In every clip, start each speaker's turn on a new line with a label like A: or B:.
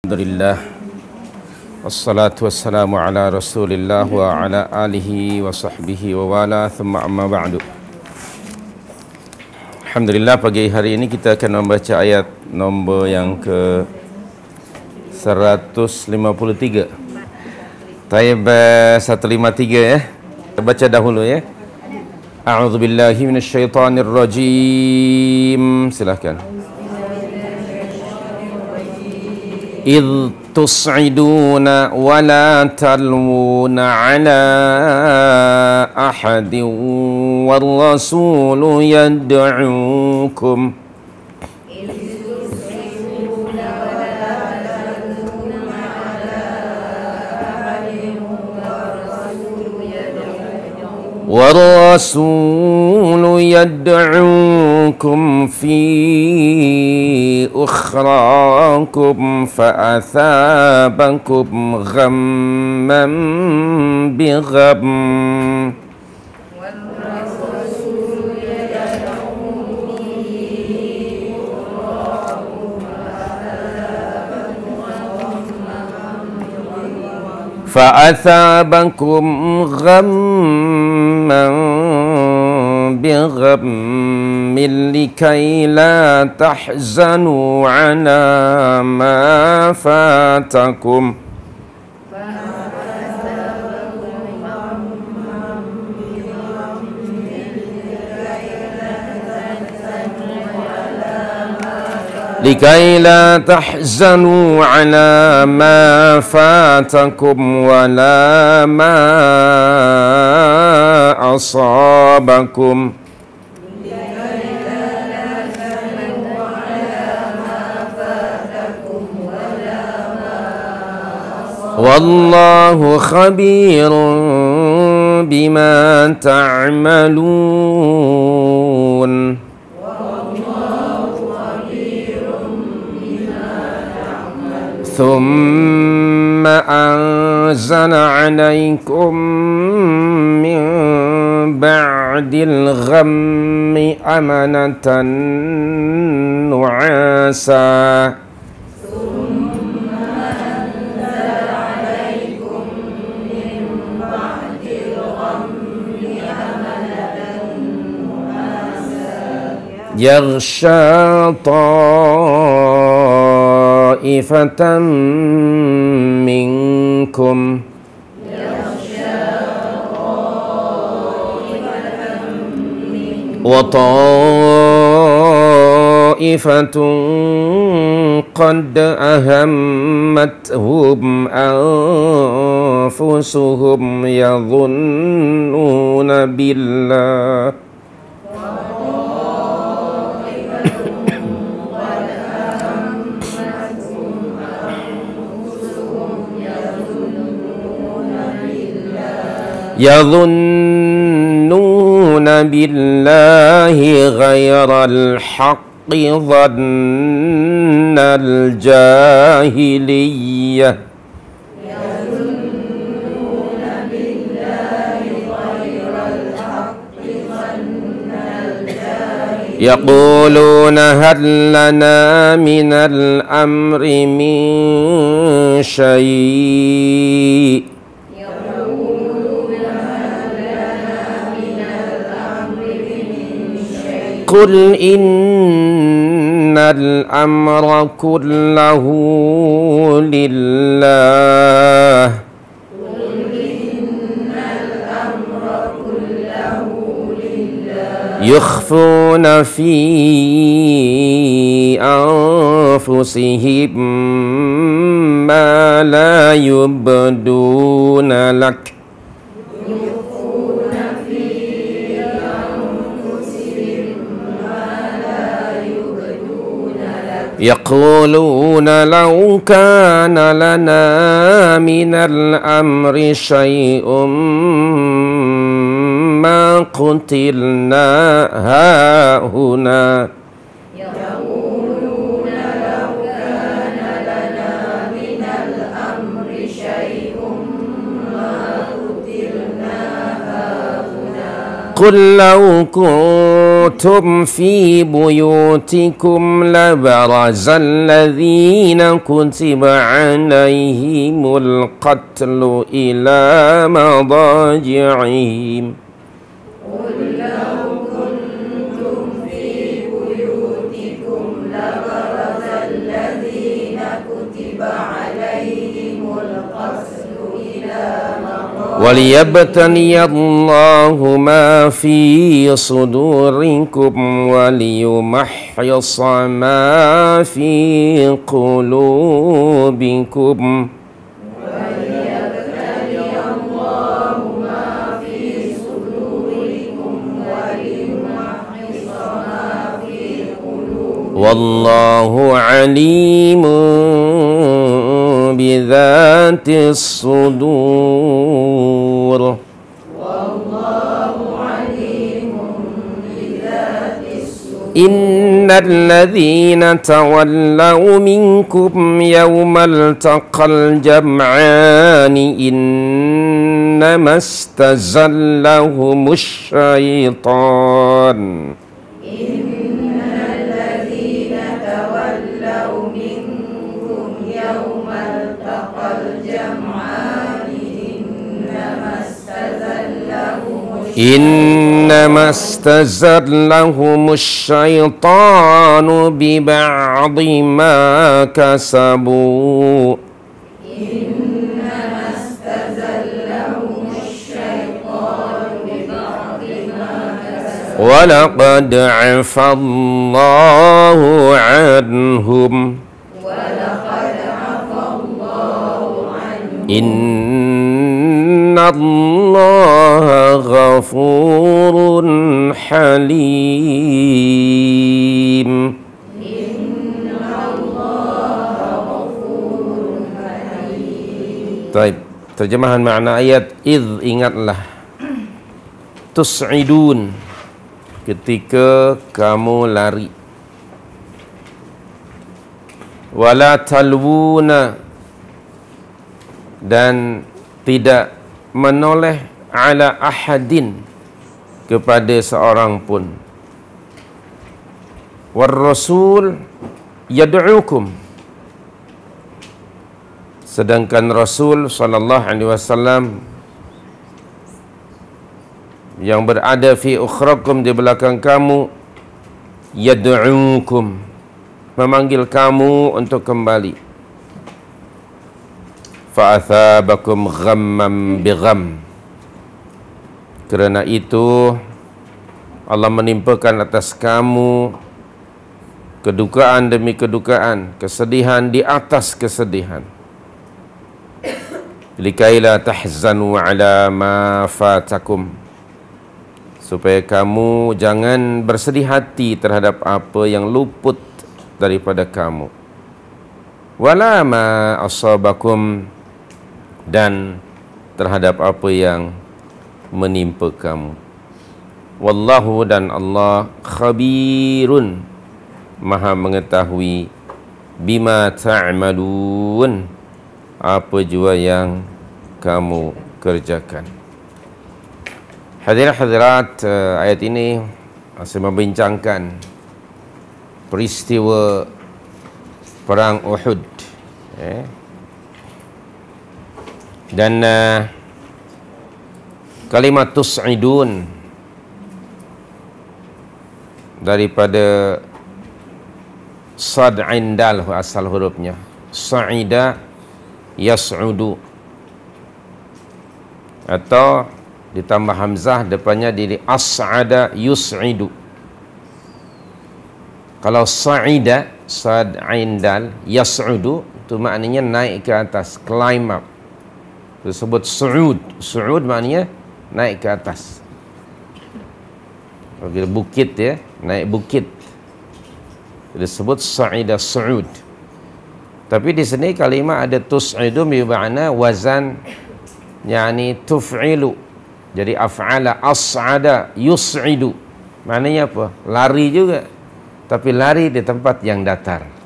A: Alhamdulillah, wassalatu wassalamu ala rasulillah wa ala alihi wa sahbihi wa wala, thumma amma ba'du. Alhamdulillah, pagi hari ini kita akan membaca ayat nombor yang ke 153. Taib 153 ya. Kita baca dahulu ya. A'udzubillahi minasyaitonirrajim. Silakan. إذ تصعدون ولا تلوون على أحد والرسول يدعوكم في أخراكم فأثابكم غما بغم بغم لكي لا تحزنوا على ما فاتكم ولا ما أصابكم والله خبير بما تعملون ثم أنزل عليكم من بعد الغم أمنة نعاسا يغشى طائفة منكم وطائفة قد أهمتهم أنفسهم يظنون بالله غير الحق ظن الجاهلية يقولون هل لنا من الأمر من شيء قل إن الأمر كله لله يخفون في أنفسهم ما لا يبدون لك يقولون لو كان لنا من الأمر شيء ما قتلنا هاهنا قل لو كنتم في بيوتكم لبرز الذين كتب عليهم القتل إلى مضاجعهم وليبتلي الله ما في صدوركم وليمحص ما في قلوبكم والله عليم بذات الصدور إن الذين تولوا منكم يوم التقى الجمعان إنما استزلهم الشيطان إنما استزلهم الشيطان ببعض ما كسبوا ولقد عفا الله عنهم إن الله غفور حليم. Baik, terjemahan makna ayat idh, ingatlah, tus'idun, ketika kamu lari, wala talwuna, dan tidak menoleh ala ahadin, kepada seorang pun, war rasul yad'ukum, sedangkan Rasul sallallahu alaihi wasallam yang berada fi ukhrakum, di belakang kamu, yad'ukum, memanggil kamu untuk kembali. Fa'athabakum ghammam bigham, kerana itu Allah menimpakan atas kamu kedukaan demi kedukaan, kesedihan di atas kesedihan. Likaila tahzanu ala ma fatakum, supaya kamu jangan bersedih hati terhadap apa yang luput daripada kamu. Wala ma asabakum, dan terhadap apa yang menimpa kamu. Wallahu, dan Allah, khabirun, maha mengetahui, bima ta'malun, apa jua yang kamu kerjakan. Hadirat, ayat ini masih membincangkan peristiwa perang Uhud, dan kalimat tus'idun daripada sad indal asal hurufnya, sa'ida yas'udu, atau ditambah hamzah depannya jadi as'ada yus'idu. Kalau sa'ida sad indal yas'udu, itu maknanya naik ke atas, climb up. Disebut su'ud. Su'ud maknanya naik ke atas. Kalau bukit, ya, naik bukit, disebut sa'ida su'ud. Tapi di sini kalimat ada tus'idu bermakna wazan, yakni tuf'ilu. Jadi af'ala as'ada yus'idu, maknanya apa? Lari juga, tapi lari di tempat yang datar.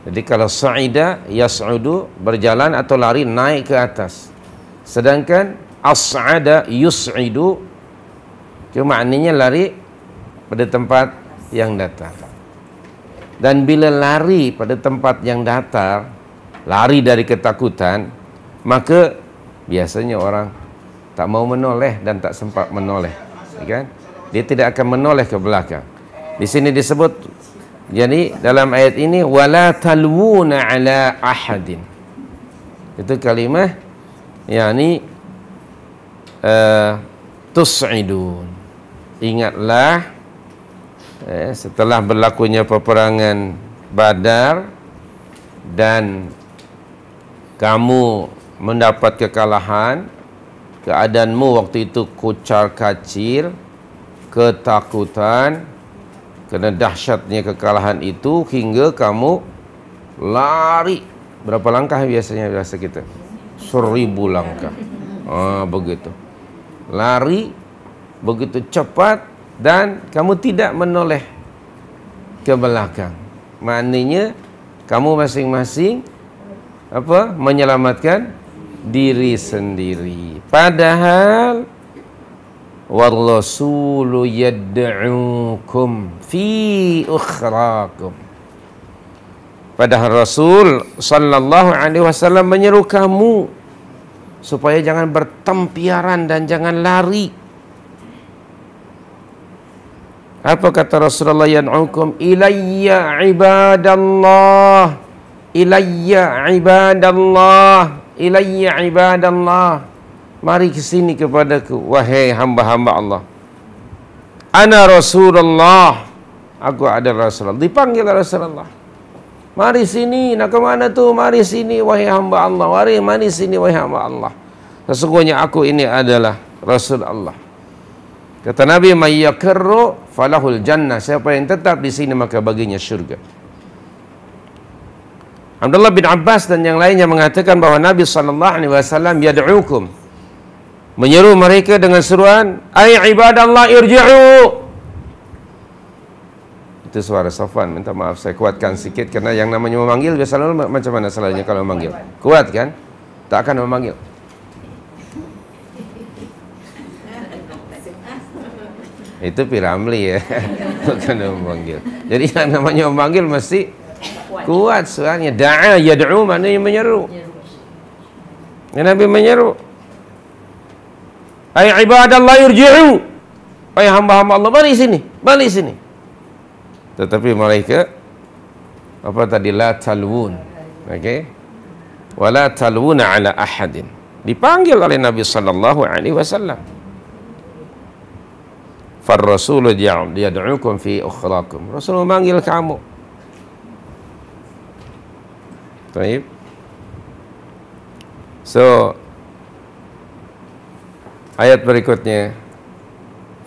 A: Jadi kalau sa'ida yas'udu, berjalan atau lari naik ke atas. Sedangkan as'ada yus'idu, maknanya lari pada tempat yang datar. Dan bila lari pada tempat yang datar, lari dari ketakutan, maka biasanya orang tak mau menoleh dan tak sempat menoleh, kan? Dia tidak akan menoleh ke belakang. Di sini disebut, jadi dalam ayat ini wala talwuna ala ahadin. Itu kalimah yakni tus'idun. Ingatlah setelah berlakunya peperangan Badar dan kamu mendapat kekalahan, keadaanmu waktu itu kucar-kacir, ketakutan kerana dahsyatnya kekalahan itu hingga kamu lari. Berapa langkah biasanya biasa kita? 1000 langkah. Begitu. Lari begitu cepat dan kamu tidak menoleh ke belakang. Maknanya kamu masing-masing menyelamatkan diri sendiri. Padahal war-rasulu yad'ukum fi ukhrakum. Padahal Rasul sallallahu alaihi wasallam menyeru kamu supaya jangan bertempiaran dan jangan lari. Apa kata Rasulullah? Yad'ukum ilayya ibadallah, ilayya ibadallah, ilayya ibadallah. Mari ke sini kepadaku, wahai hamba-hamba Allah. Ana Rasulullah, aku adalah Rasulullah. Dipanggil Rasulullah. Mari sini, nak ke mana tu? Mari sini, wahai hamba Allah. Mari sini, wahai hamba Allah. Sesungguhnya aku ini adalah Rasul Allah. Kata Nabi, may yakirru falahul jannah. Siapa yang tetap di sini maka baginya syurga. Abdullah bin Abbas dan yang lainnya mengatakan bahawa Nabi SAW yad'ukum, menyeru mereka dengan seruan, ay ibadallah irji'u. Itu suara Safwan, minta maaf saya kuatkan sikit kerana yang namanya memanggil biasanya macam mana salahnya kalau memanggil? Kuat kan? Tak akan memanggil. Itu Piramli ya. Bukan memanggil. Jadi yang namanya memanggil mesti kuat suaranya. Da'a yad'u maknanya menyeru. Ya, Nabi menyeru. Ay ibadallah irji'u. Ay hamba-hamba Allah, balik sini, balik sini. Tetapi mereka apa tadi? La talwun. Okey. Wala talwuna ala ahadin. Dipanggil oleh Nabi sallallahu alaihi wasallam. Far rasulu yad'ukum fi ukhrakum. Rasul memanggil kamu. Baik. So ayat berikutnya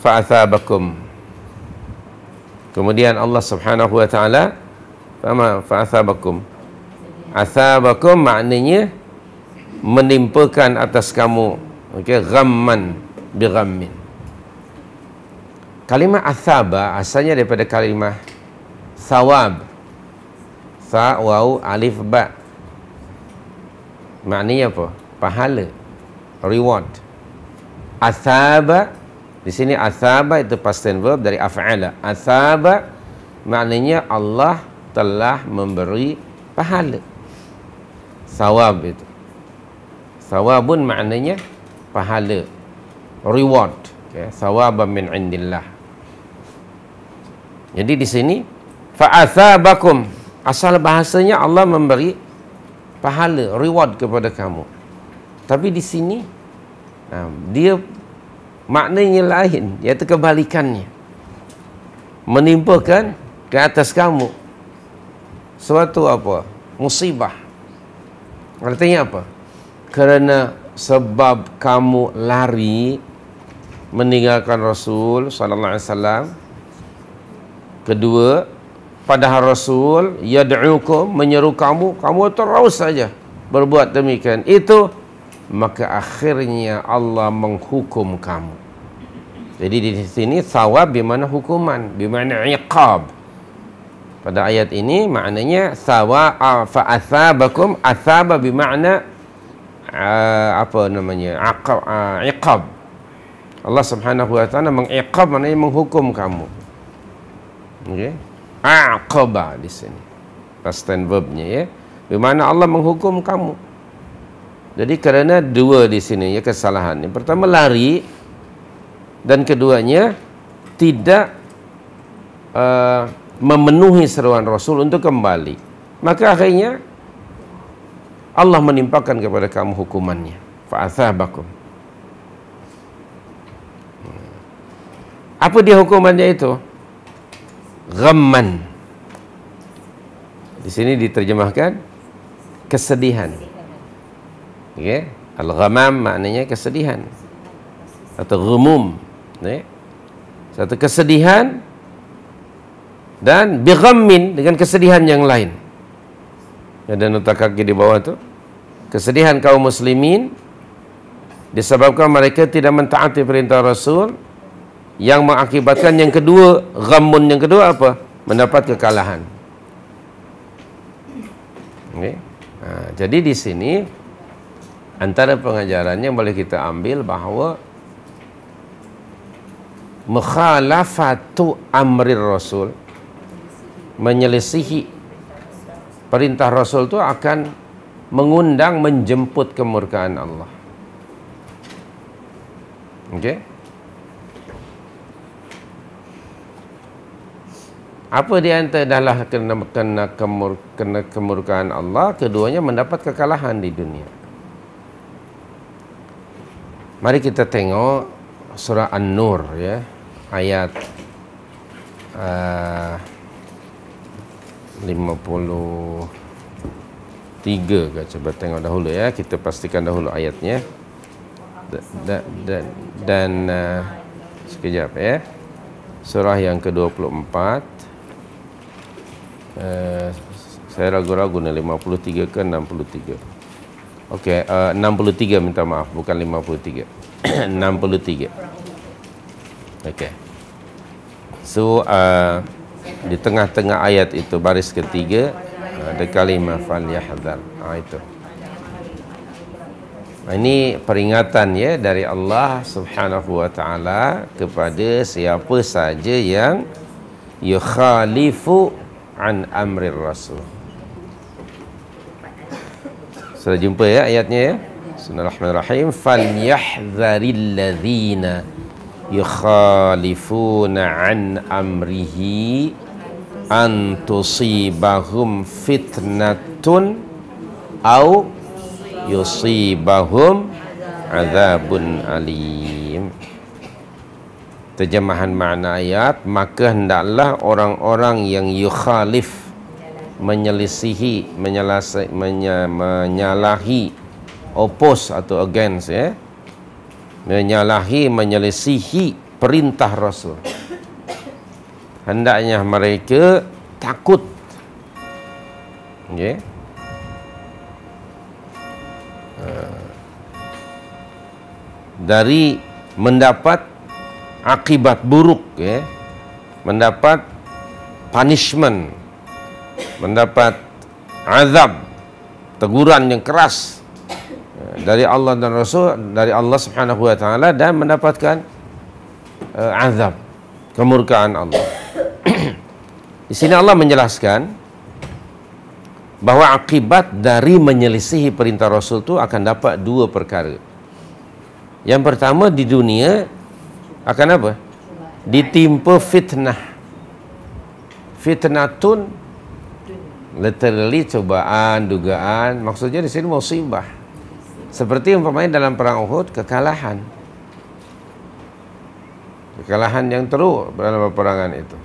A: fa'athabakum. Kemudian Allah Subhanahu wa taala fa'athabakum. Athabakum maknanya menimpakan atas kamu, okey, ghamman bi ghammin. Kalimah athaba asalnya daripada kalimah thawab. Tha, waw, alif, ba. Maknanya apa? Pahala, reward. Athaba, di sini athaba itu past tense verb dari af'ala. Athaba maknanya Allah telah memberi pahala. Thawab itu. Thawabun maknanya pahala, reward. Okay. Thawaban min indillah. Jadi di sini fa'athabakum, asal bahasanya Allah memberi pahala, reward kepada kamu. Tapi di sini dia maknanya lain, iaitu kebalikannya. Menimpakan ke atas kamu suatu apa? Musibah. Artinya apa? Kerana sebab kamu lari meninggalkan Rasul sallallahu alaihi wasallam. Kedua, padahal Rasul yad'ukum, menyeru kamu terus saja berbuat demikian. Itu maka akhirnya Allah menghukum kamu. Jadi di sini thawab bermakna hukuman, bermakna iqab. Pada ayat ini maknanya fa'athabakum, athaba bermakna apa namanya? Iqab. Allah Subhanahu wa taala mengiqab, maknanya menghukum kamu. Okey. Aqaba di sini. Past tense verbnya ya. Bermakna Allah menghukum kamu. Jadi kerana dua di sini ya kesalahan. Yang pertama lari, dan keduanya tidak memenuhi seruan Rasul untuk kembali. Maka akhirnya Allah menimpakan kepada kamu hukumannya. Fa'athabakum. Apa dia hukumannya itu? Ghamman. Di sini diterjemahkan kesedihan. Okay? Al-ghamam maknanya kesedihan atau ghumum. Okay? Satu kesedihan dan bighammin dengan kesedihan yang lain. Ada nota kaki di bawah tu. Kesedihan kaum muslimin disebabkan mereka tidak mentaati perintah Rasul, yang mengakibatkan yang kedua, ghammun yang kedua apa? Mendapat kekalahan. Okay. Jadi di sini antara pengajarannya boleh kita ambil bahawa mukhalafatu amrir Rasul, menyelisihi perintah Rasul itu akan mengundang, menjemput kemurkaan Allah. Okey. Apa di antara adalah kena kemurkaan Allah? Keduanya mendapat kekalahan di dunia. Mari kita tengok surah An-Nur ya, ayat 53 ke, coba tengok dahulu ya, kita pastikan dahulu ayatnya. Dan sekejap ya. Surah yang ke-24. Saya ragu-ragu ni 53 ke 63. Okey, 63 minta maaf, bukan 53. 63. Okey. So di tengah-tengah ayat itu baris ketiga ada kalimah falyahdhar. Itu. Ini peringatan ya dari Allah Subhanahu wa taala kepada siapa saja yang yukhalifu an amrir Rasul. Sudah jumpa ya ayatnya ya. Bismillahirrahmanirrahim. Falyahdharil ladzina yukhalifuna an amrihi an tusibahum fitnatun au yusibahum azabun alim. Terjemahan makna ayat, maka hendaklah orang-orang yang yukhalif, menyelisihi, menyalahi, oppose atau against ya, menyalahi, menyelisihi perintah Rasul, hendaknya mereka takut. Okay. Dari mendapat akibat buruk ya, mendapat punishment, mendapat azab, teguran yang keras dari Allah dan Rasul, dari Allah Subhanahu wa taala, dan mendapatkan azab, kemurkaan Allah. Di sini Allah menjelaskan bahwa akibat dari menyelisihi perintah Rasul itu akan dapat dua perkara. Yang pertama, di dunia akan apa? Ditimpa fitnah. Fitnatun literally cobaan, dugaan. Maksudnya di sini musibah. Seperti umpamanya dalam perang Uhud, kekalahan. Kekalahan yang teruk dalam peperangan itu.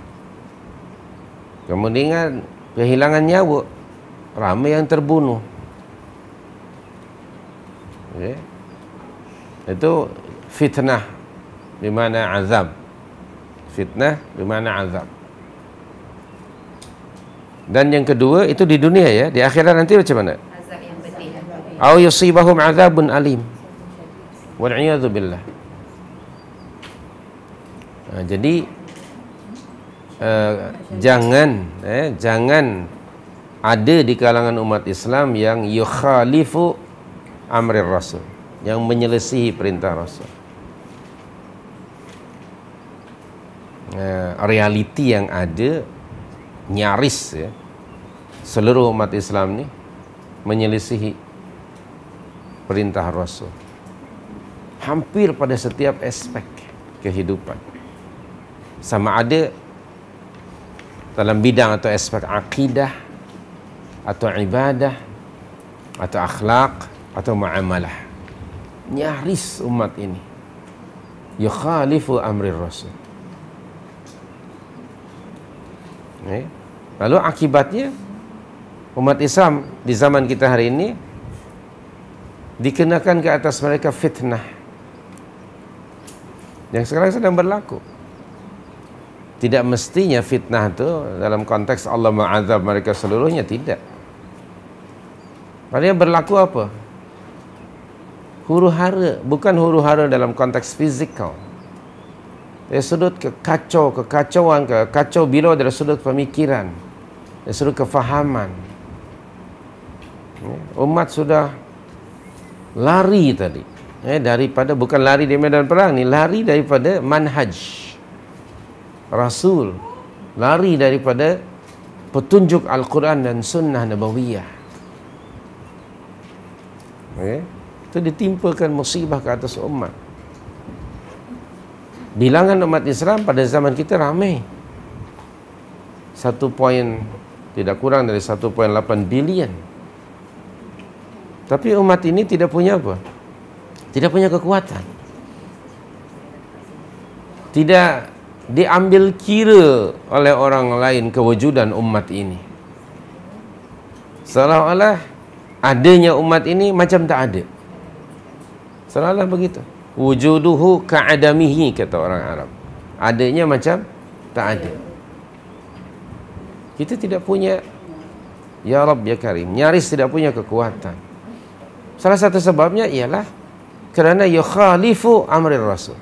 A: Kemudian kehilangan nyawa, ramai yang terbunuh. Okay. Itu fitnah bermakna azab. Fitnah bermakna azab. Dan yang kedua itu di dunia ya, di akhirat nanti macam mana? Azab yang pedih. Au yusibahum azabun alim. Wal iyadzu billah. Jadi jangan ada di kalangan umat Islam yang yukhalifu amrir Rasul, yang menyelisihi perintah Rasul. realiti yang ada, nyaris ya, seluruh umat Islam ni menyelisihi perintah Rasul hampir pada setiap aspek kehidupan, sama ada dalam bidang atau aspek akidah atau ibadah atau akhlak atau muamalah. Nyaris umat ini yukhalifu amri Rasul. Lalu akibatnya umat Islam di zaman kita hari ini dikenakan ke atas mereka fitnah yang sekarang sedang berlaku. Tidak mestinya fitnah itu dalam konteks Allah mengazab mereka seluruhnya, tidak. Padahal berlaku apa? Huru-hara, bukan huru-hara dalam konteks fizikal. Dari sudut kekacauan, kacau bilau dari sudut pemikiran, dari sudut kefahaman. Umat sudah lari tadi, daripada, bukan lari di medan perang ni, lari daripada manhaj Rasul, lari daripada petunjuk Al-Quran dan Sunnah Nabawiyah. Itu ditimpakan musibah ke atas umat. Bilangan umat Islam pada zaman kita ramai, 1 point, tidak kurang dari 1.8 bilion. Tapi umat ini tidak punya apa? Tidak punya kekuatan. Tidak diambil kira oleh orang lain kewujudan umat ini. Seolah-olah adanya umat ini macam tak ada. Seolah-olah begitu. Wujuduhu ka'adamihi, kata orang Arab. Adanya macam tak ada. Kita tidak punya, ya Rabb ya Karim, nyaris tidak punya kekuatan. Salah satu sebabnya ialah kerana yukhalifu amri Rasul.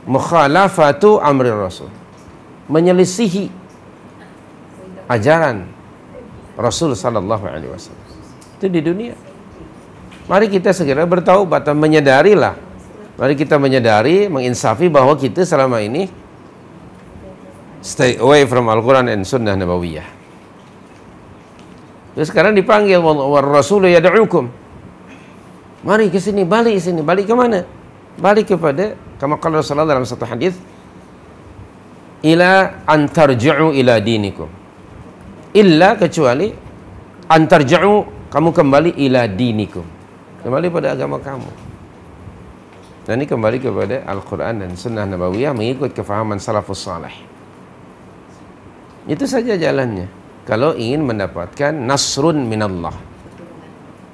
A: Mukhalafatu amri Rasul, menyelisihi ajaran Rasul sallallahu alaihi wasallam. Itu di dunia. Mari kita segera bertaubat dan menyadarilah. Mari kita menyadari, menginsafi bahawa kita selama ini stay away from Al-Quran and Sunnah Nabawiyah. Terus sekarang dipanggil wa Rasul yad'ukum. Mari ke sini, balik ke sini. Balik ke mana? Balik kepada, kama qala Rasulullah dalam satu hadis, ila an tarji'u ila dinikum. Illa, kecuali an tarji'u, kamu kembali ila dinikum, kembali pada agama kamu. Dan ini kembali kepada Al-Quran dan Sunnah Nabawiyah, mengikut kefahaman salafus salih. Itu saja jalannya kalau ingin mendapatkan nasrun minallah,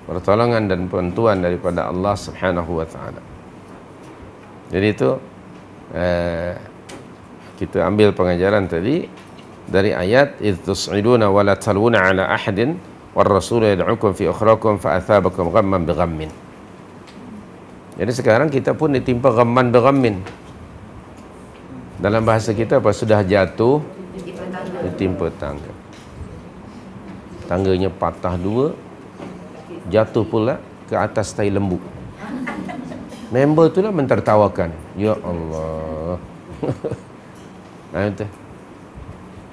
A: pertolongan dan bantuan daripada Allah Subhanahu wa ta'ala. Jadi itu kita ambil pengajaran tadi dari ayat idh tus'iduna wa la taluna ala ahadin war rasul yad'ukum fi ukhrakum fa athabakum ghamman bighammin. Jadi sekarang kita pun ditimpa ghamman bighammin. Dalam bahasa kita apa? Sudah jatuh ditimpa tangga. Tangganya patah dua, jatuh pula ke atas tai lembu. Member itulah mentertawakan. Ya Allah. Nah, itu.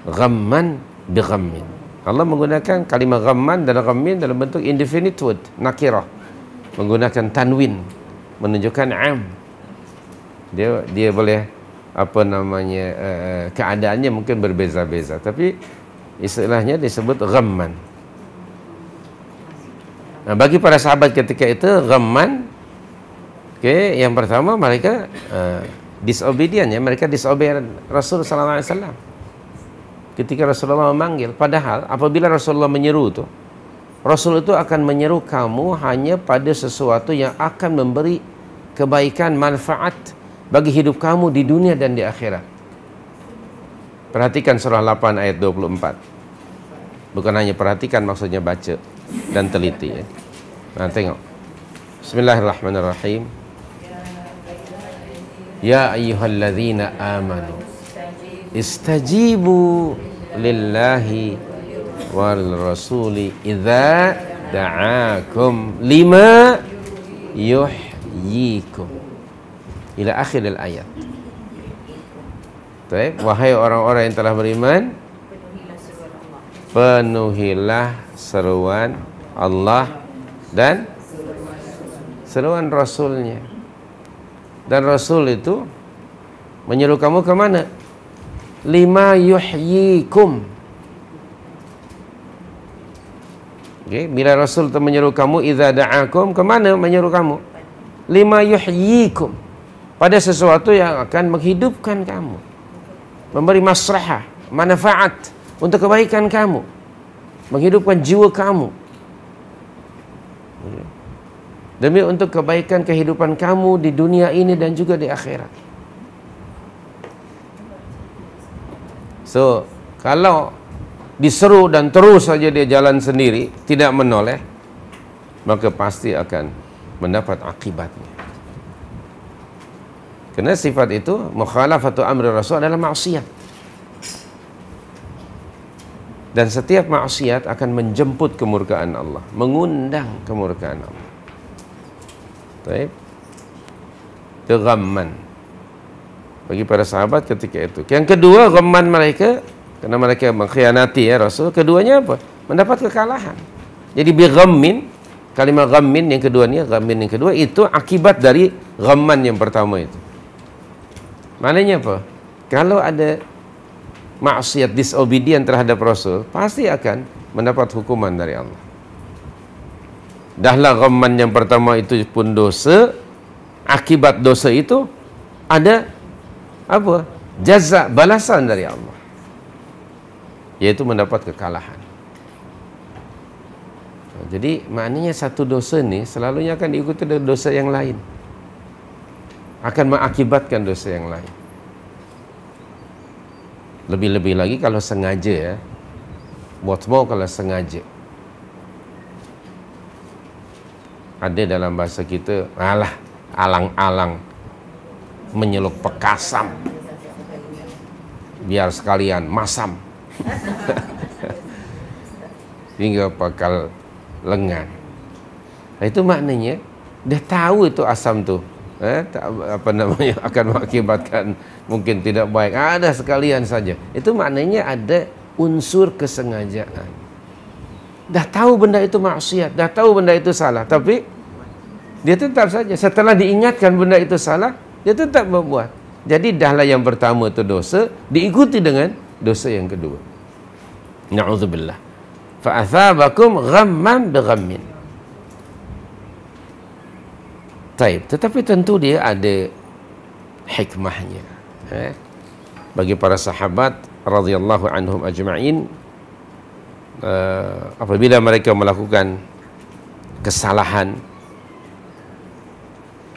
A: Ghamman bighammin. Allah menggunakan kalimah ghamman dan ghammin dalam bentuk indefinite word, nakirah. Menggunakan tanwin, menunjukkan am. Dia boleh apa namanya, keadaannya mungkin berbeza-beza, tapi istilahnya disebut ghamman. Nah, bagi para sahabat ketika itu ghamman, yang pertama mereka disobedient, ya, mereka disobey Rasul sallallahu alaihi wasallam ketika Rasulullah memanggil. Padahal apabila Rasulullah menyeru itu, Rasul itu akan menyeru kamu hanya pada sesuatu yang akan memberi kebaikan, manfaat bagi hidup kamu di dunia dan di akhirat. Perhatikan surah 8 ayat 24. Bukan hanya perhatikan, maksudnya baca dan teliti, ya. Nah, tengok. Bismillahirrahmanirrahim. Ya ayyuhalladzina amanu istajibu lillahi wal rasuli idza da'akum lima yuhyikum ila akhir al-ayat. Baik, wahai orang-orang yang telah beriman, penuhilah seruan Allah dan seruan Rasulnya. Dan Rasul itu menyuruh kamu ke mana? Lima yuhyikum. Okay. Bila Rasul itu menyuruh kamu, idza da'akum, ke mana menyuruh kamu? Lima yuhyikum, pada sesuatu yang akan menghidupkan kamu, memberi maslahah, manfaat untuk kebaikan kamu, menghidupkan jiwa kamu, demi untuk kebaikan kehidupan kamu di dunia ini dan juga di akhirat. So, kalau diseru dan terus saja dia jalan sendiri, tidak menoleh, maka pasti akan mendapat akibatnya. Karena sifat itu, mukhalafatu amri Rasul, adalah maksiat. Dan setiap maksiat akan menjemput kemurkaan Allah, mengundang kemurkaan Allah. Baik. Itu ghamman bagi para sahabat ketika itu. Yang kedua, ghamman mereka, karena mereka mengkhianati ya Rasul. Keduanya apa? Mendapat kekalahan. Jadi bighammin, kalimat ghammin yang kedua ni, ghammin yang kedua itu akibat dari ghamman yang pertama itu. Maknanya apa? Kalau ada maksiat, disobedient terhadap Rasul, pasti akan mendapat hukuman dari Allah. Dahlah ghamman yang pertama itu pun dosa, akibat dosa itu ada apa? Jaza, balasan dari Allah, yaitu mendapat kekalahan. Jadi maknanya satu dosa ni selalunya akan diikuti dengan dosa yang lain, akan mengakibatkan dosa yang lain. Lebih-lebih lagi kalau sengaja ya. Buat mau kalau sengaja. Ada dalam bahasa kita, alah, alang-alang menyeluk pekasam, biar sekalian masam. Hingga pakal lengan. Nah, itu maknanya dia tahu itu asam tuh, apa namanya, akan mengakibatkan mungkin tidak baik. Ada sekalian saja. Itu maknanya ada unsur kesengajaan. Dah tahu benda itu maksiat, dah tahu benda itu salah, tapi dia tetap saja setelah diingatkan benda itu salah, dia tetap membuat. Jadi dahlah yang pertama itu dosa, diikuti dengan dosa yang kedua. Na'udzubillah. Fa'athabakum ghamman bighammin. Taib. Tetapi tentu dia ada hikmahnya. Bagi para sahabat radhiyallahu anhum ajma'in, apabila mereka melakukan kesalahan,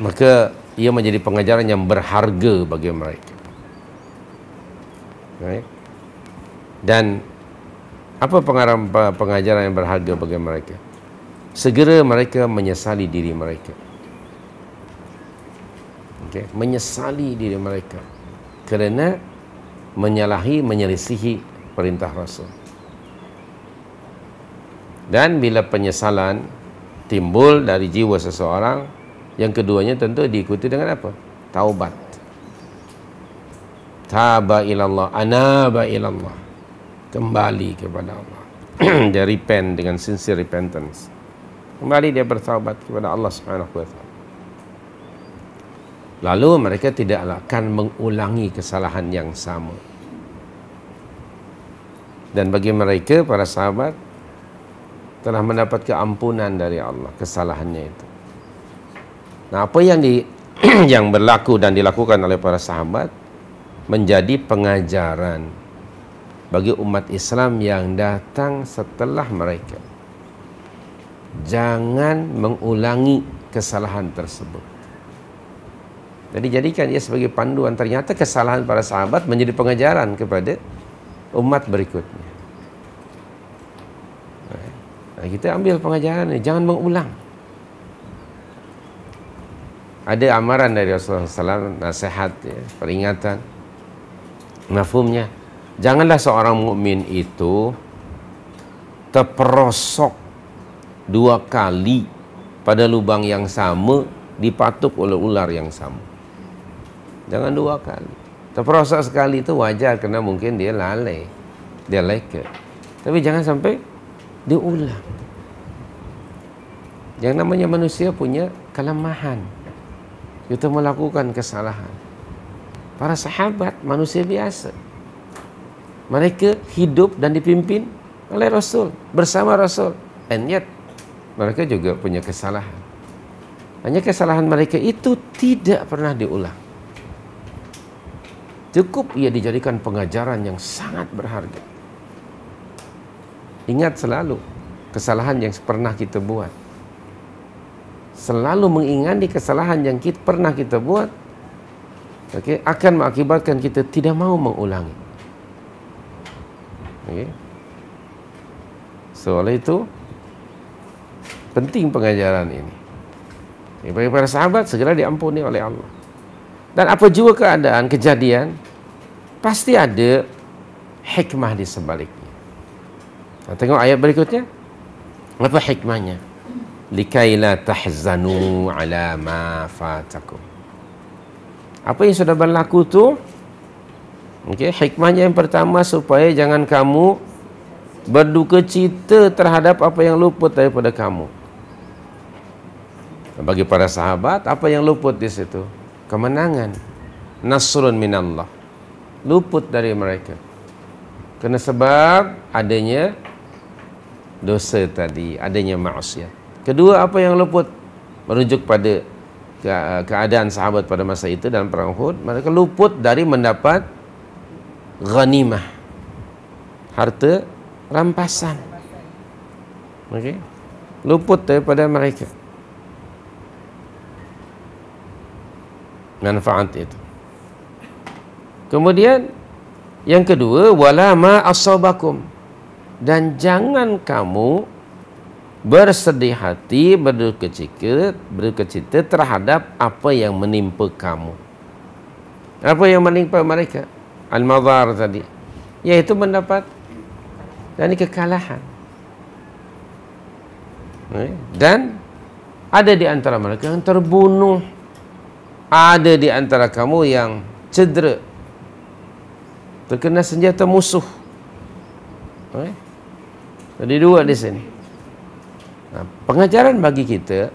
A: maka ia menjadi pengajaran yang berharga bagi mereka. Dan apa pengajaran yang berharga bagi mereka? Segera mereka menyesali diri mereka. Menyesali diri mereka kerana menyelisihi perintah Rasul. Dan bila penyesalan timbul dari jiwa seseorang, yang keduanya tentu diikuti dengan apa? Taubat. Taba ilallah, anaba ilallah. Kembali kepada Allah. Dia repent dengan sincere repentance. Kembali dia bertaubat kepada Allah Subhanahu wa taala. Lalu mereka tidak akan mengulangi kesalahan yang sama. Dan bagi mereka, para sahabat telah mendapat keampunan dari Allah kesalahannya itu. Nah, apa yang yang berlaku dan dilakukan oleh para sahabat menjadi pengajaran bagi umat Islam yang datang setelah mereka. Jangan mengulangi kesalahan tersebut. Jadi jadikan ia sebagai panduan. Ternyata kesalahan para sahabat menjadi pengajaran kepada umat berikutnya. Nah, kita ambil pengajaran ini, jangan mengulang. Ada amaran dari Rasulullah SAW, nasihat, ya, peringatan. Mafhumnya, janganlah seorang mukmin itu terperosok 2 kali pada lubang yang sama, dipatuk oleh ular yang sama. Jangan 2 kali. Terperosok sekali itu wajar kerana mungkin dia lalai, dia leka. Tapi jangan sampai diulang. Yang namanya manusia punya kelemahan. Kita melakukan kesalahan. Para sahabat manusia biasa. Mereka hidup dan dipimpin oleh Rasul, bersama Rasul. And yet mereka juga punya kesalahan. Hanya kesalahan mereka itu tidak pernah diulang. Cukup ia dijadikan pengajaran yang sangat berharga. Ingat selalu kesalahan yang pernah kita buat. Selalu mengingati kesalahan yang pernah kita buat, akan mengakibatkan kita tidak mau mengulangi. So, oleh itu penting pengajaran ini. Bagi para sahabat segera diampuni oleh Allah. Dan apa juga keadaan, kejadian, pasti ada hikmah di sebaliknya. Nah, tengok ayat berikutnya. Apa hikmahnya? Likai la tahzanu ala ma fatakum. Apa yang sudah berlaku tu? Hikmahnya yang pertama, supaya jangan kamu berduka cita terhadap apa yang luput daripada kamu. Bagi para sahabat, apa yang luput di situ? Kemenangan, nasrun minallah, luput dari mereka kerana sebab adanya dosa tadi, adanya maksiat. Kedua, apa yang luput? Merujuk pada keadaan sahabat pada masa itu dalam perang Uhud. Mereka luput dari mendapat ghanimah, harta rampasan. Luput daripada mereka manfaat itu. Kemudian yang kedua, wala ma asabakum, dan jangan kamu bersedih hati, berduka cita terhadap apa yang menimpa kamu. Apa yang menimpa mereka? Al-madhar tadi, yaitu mendapat kekalahan. Dan ada di antara mereka yang terbunuh, ada di antara kamu yang cedera, terkena senjata musuh. Jadi dua di sini. Nah, pengajaran bagi kita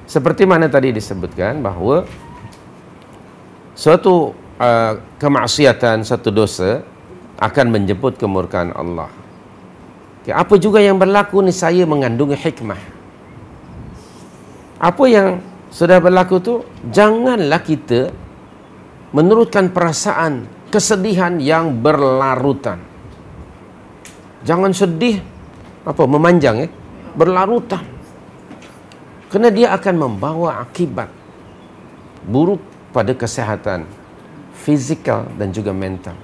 A: seperti mana tadi disebutkan bahawa suatu kemaksiatan, satu dosa akan menjemput kemurkaan Allah. Apa juga yang berlaku ni saya mengandungi hikmah. Apa yang sudah berlaku tu, janganlah kita menurutkan perasaan kesedihan yang berlarutan. Jangan sedih memanjang berlarutan. Kerana dia akan membawa akibat buruk pada kesehatan fizikal dan juga mental.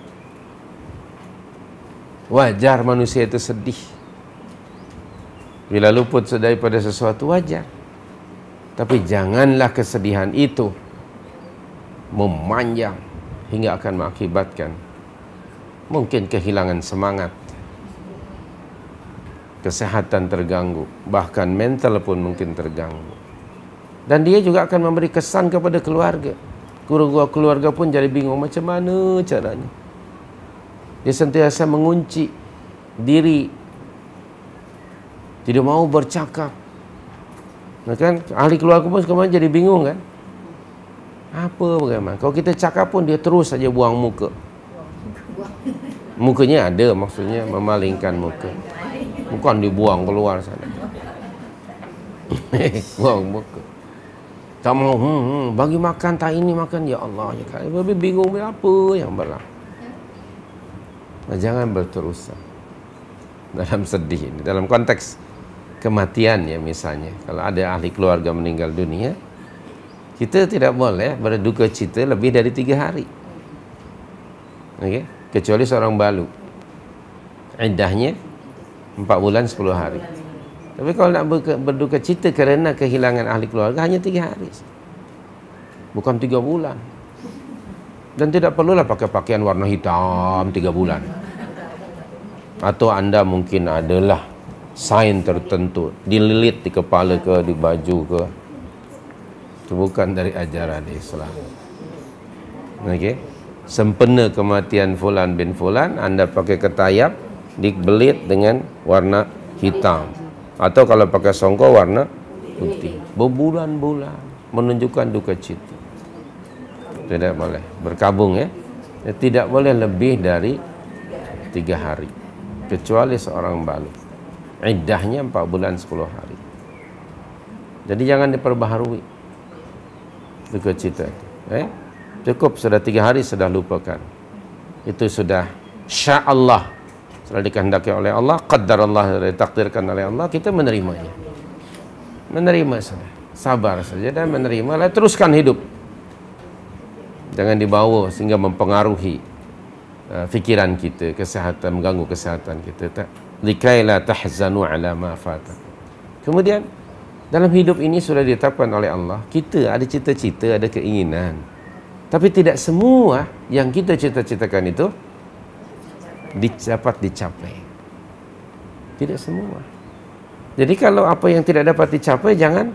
A: Wajar manusia itu sedih. Bila luput daripada sesuatu, wajar. Tapi janganlah kesedihan itu memanjang hingga akan mengakibatkan mungkin kehilangan semangat, kesehatan terganggu, bahkan mental pun mungkin terganggu. Dan dia juga akan memberi kesan kepada keluarga. Keluarga pun jadi bingung macam mana caranya. Dia sentiasa mengunci diri, tidak mau bercakap. Nah kan, ahli keluarga pun sekarang jadi bingung kan. Apa bagaimana? Kalau kita cakap pun dia terus saja buang muka. Mukanya ada, maksudnya memalingkan muka. Bukan dibuang keluar sana. Buang muka. Tak mau, bagi makan, tak ini makan, ya Allah. Ya kan? Lebih bingung apa yang berlaku. Nah, jangan berterusan dalam sedih ini. Dalam konteks kematian ya misalnya. Kalau ada ahli keluarga meninggal dunia, kita tidak boleh berduka cita lebih dari 3 hari. Kecuali seorang balu. Iddahnya 4 bulan 10 hari. Tapi kalau nak berduka cita kerana kehilangan ahli keluarga, hanya 3 hari. Bukan 3 bulan. Dan tidak perlulah pakai pakaian warna hitam 3 bulan. Atau anda mungkin adalah sign tertentu, dililit di kepala ke, di baju ke. Itu bukan dari ajaran Islam. Okey. Sempena kematian fulan bin fulan, anda pakai ketayap dibelit dengan warna hitam, atau kalau pakai songkok warna putih, berbulan-bulan menunjukkan duka cita. Tidak boleh berkabung, ya. Tidak boleh lebih dari 3 hari, kecuali seorang baligh. Iddahnya 4 bulan 10 hari. Jadi jangan diperbaharui duka cita itu. Cukup sudah 3 hari, sudah lupakan. Itu sudah sya'allah, sudah dikehendaki oleh Allah, qaddarallah, sudah ditakdirkan oleh Allah, kita menerimanya. Menerima saja, sabar saja dan menerima, lalu teruskan hidup. Jangan dibawa sehingga mempengaruhi fikiran kita, kesehatan, mengganggu kesehatan kita. Likai la tahzanu ala ma fata. Kemudian dalam hidup ini sudah ditetapkan oleh Allah, kita ada cita-cita, ada keinginan. Tapi tidak semua yang kita cita-citakan itu dapat dicapai. Tidak semua. Jadi kalau apa yang tidak dapat dicapai, jangan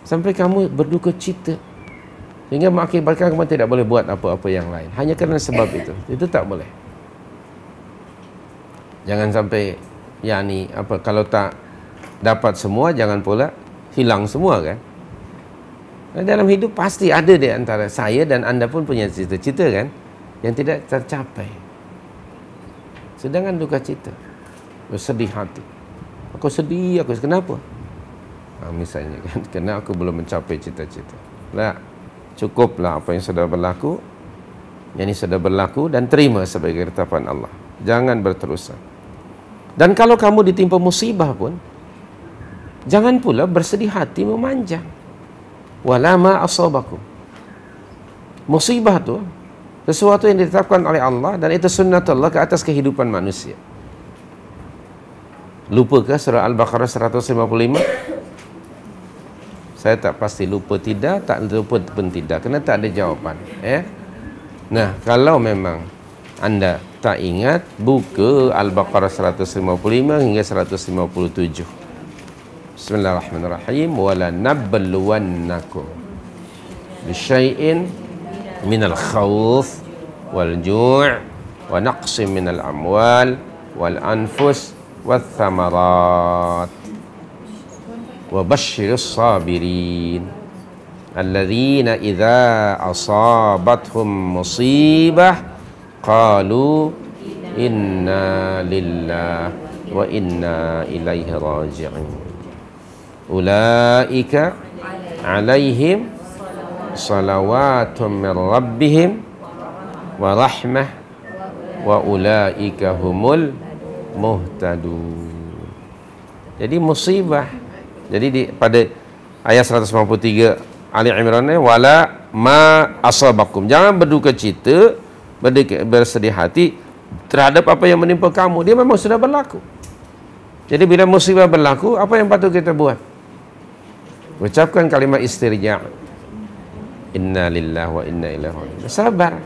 A: sampai kamu berduka cita sehingga mengakibatkan kamu tidak boleh buat apa-apa yang lain hanya kerana sebab itu. Itu tak boleh. Jangan sampai kalau tak dapat semua, jangan pula hilang semua, kan? Dalam hidup pasti ada di antara saya dan anda pun punya cita-cita, kan, yang tidak tercapai. Sedangkan duka cita, bersedih hati. Aku sedih, kenapa? Misalnya, kan, kerana aku belum mencapai cita-cita. Lah, cukuplah apa yang sudah berlaku. Yang ini sudah berlaku dan terima sebagai ketetapan Allah. Jangan berterusan. Dan kalau kamu ditimpa musibah pun, jangan pula bersedih hati memanjang. Wala ma asabakum. Musibah tu sesuatu yang ditetapkan oleh Allah dan itu sunnatullah ke atas kehidupan manusia. Lupakah surah Al-Baqarah 155? Saya tak pasti lupa tidak, tak lupa pun tidak, kerana tak ada jawapan. Nah, kalau memang anda tak ingat, buka Al-Baqarah 155 hingga 157. Bismillahirrahmanirrahim. Wala nabluwannakum bisyai'in minal khawf wal ju' wa naqsim minal amwal wal anfus wath thamarat wa basyiris sabirin alladzina idza asabathum musibah qalu inna lillahi wa inna ilaihi raji'un. Ulaika alaihim salawatun min rabbihim wa rahmah wa ulaika humul muhtadun. Jadi musibah. Jadi pada ayat 193 Ali Imran ni, wala ma asabakum. Jangan berduka cita, bersedih hati terhadap apa yang menimpa kamu. Dia memang sudah berlaku. Jadi bila musibah berlaku, apa yang patut kita buat? Ucapkan kalimat istirja'. Inna lillahi wa inna ilaihi raji'un. Sabar.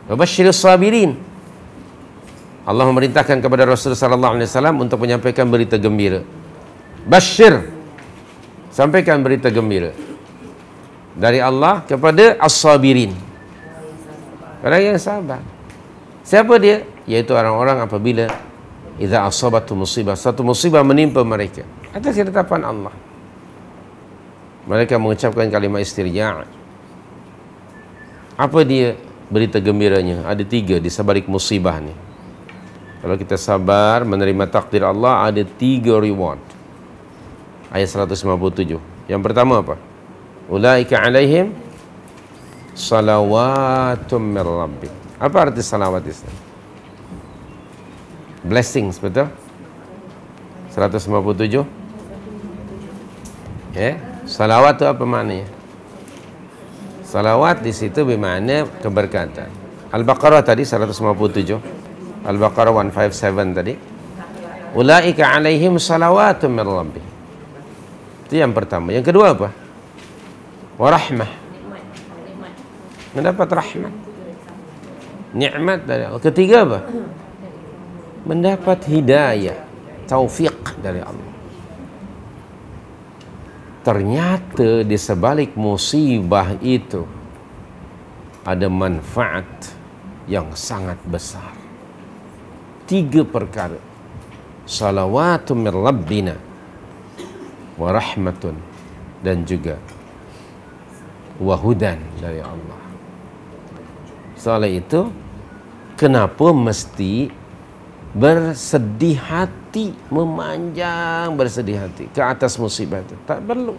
A: Wa basyiris sabirin. Allah memerintahkan kepada Rasulullah sallallahu alaihi wasallam untuk menyampaikan berita gembira. Basyir, sampaikan berita gembira dari Allah kepada as-sabirin, orang yang sabar. Siapa dia? Yaitu orang-orang apabila idza asabatu musibah, satu musibah menimpa mereka atas ketetapan Allah, mereka mengucapkan kalimat istirja'. Apa dia berita gembiranya? Ada 3 di sebalik musibah ni. Kalau kita sabar menerima takdir Allah, ada 3 reward. Ayat 157. Yang pertama apa? Ulaika alaihim salawatum min rabbik. Apa arti salawat itu? Blessings, betul? 157. Salawat itu apa maknanya? Salawat di situ bermakna keberkatan. Al-Baqarah tadi 157. Al-Baqarah 157 tadi. Ulaika alaihim salawatun min rabbih. Itu yang pertama. Yang kedua apa? Warahmah. Mendapat rahmat, nikmat dari Allah. Ketiga apa? Mendapat hidayah, taufik dari Allah. Ternyata di sebalik musibah itu ada manfaat yang sangat besar. 3 perkara. Salawatun min Rabbina wa rahmatun, dan juga wahudan dari Allah. Soal itu, kenapa mesti bersedih hati, memanjang bersedih hati ke atas musibah itu? Tak perlu.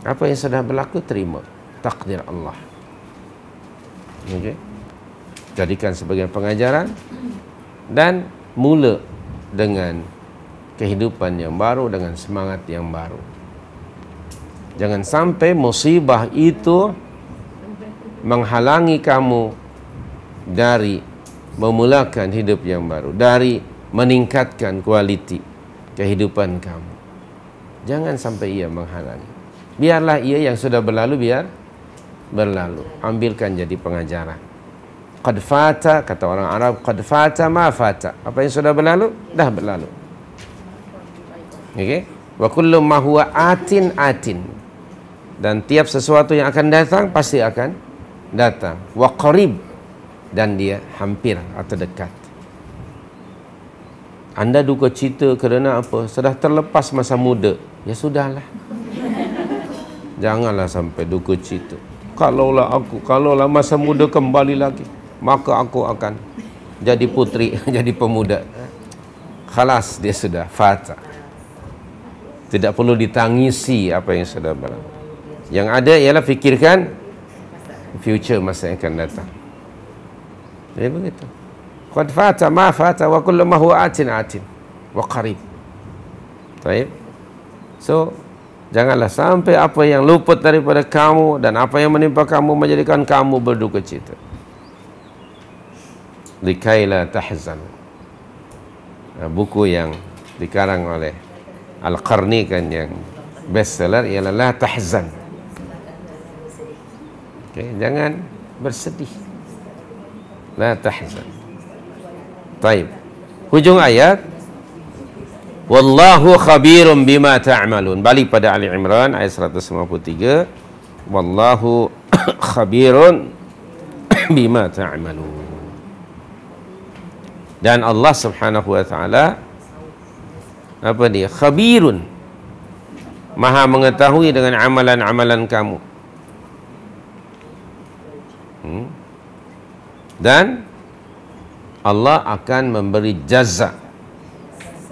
A: Apa yang sudah berlaku, terima takdir Allah. Okey, jadikan sebagai pengajaran dan mula dengan kehidupan yang baru, dengan semangat yang baru. Jangan sampai musibah itu menghalangi kamu dari memulakan hidup yang baru, dari meningkatkan kualiti kehidupan kamu. Jangan sampai ia menghalangi. Biarlah ia yang sudah berlalu biar berlalu. Ambilkan jadi pengajaran. Qad fata, kata orang Arab, qad fata ma fata. Apa yang sudah berlalu, dah berlalu. Okey? Wa kullu ma huwa atin atin. Dan tiap sesuatu yang akan datang pasti akan datang. Wa qarib, dan dia hampir atau dekat. Anda duka cita kerana apa? Sudah terlepas masa muda. Ya sudahlah. Janganlah sampai duka cita. Kalaulah masa muda kembali lagi, maka aku akan jadi putri, jadi pemuda. Khalas, dia sudah fata. Tidak perlu ditangisi apa yang sudah berlalu. Yang ada ialah fikirkan future, masa yang akan datang. Jadi begitu. Qad fata ma fata wa kullu ma huwa atin atin wa qarib. Baik. So, janganlah sampai apa yang luput daripada kamu dan apa yang menimpa kamu menjadikan kamu berduka cita. Likaila tahzan. Buku yang dikarang oleh Al-Qarni kan, yang bestseller, ialah La Tahzan. Okay, jangan bersedih. La tahzan. Taib. Hujung ayat, wallahu khabirun bima ta'malun. Balik pada Ali Imran ayat 153. Wallahu khabirun bima ta'malun. Dan Allah Subhanahu wa taala apa dia? Khabirun. Maha mengetahui dengan amalan-amalan kamu. Dan Allah akan memberi jaza,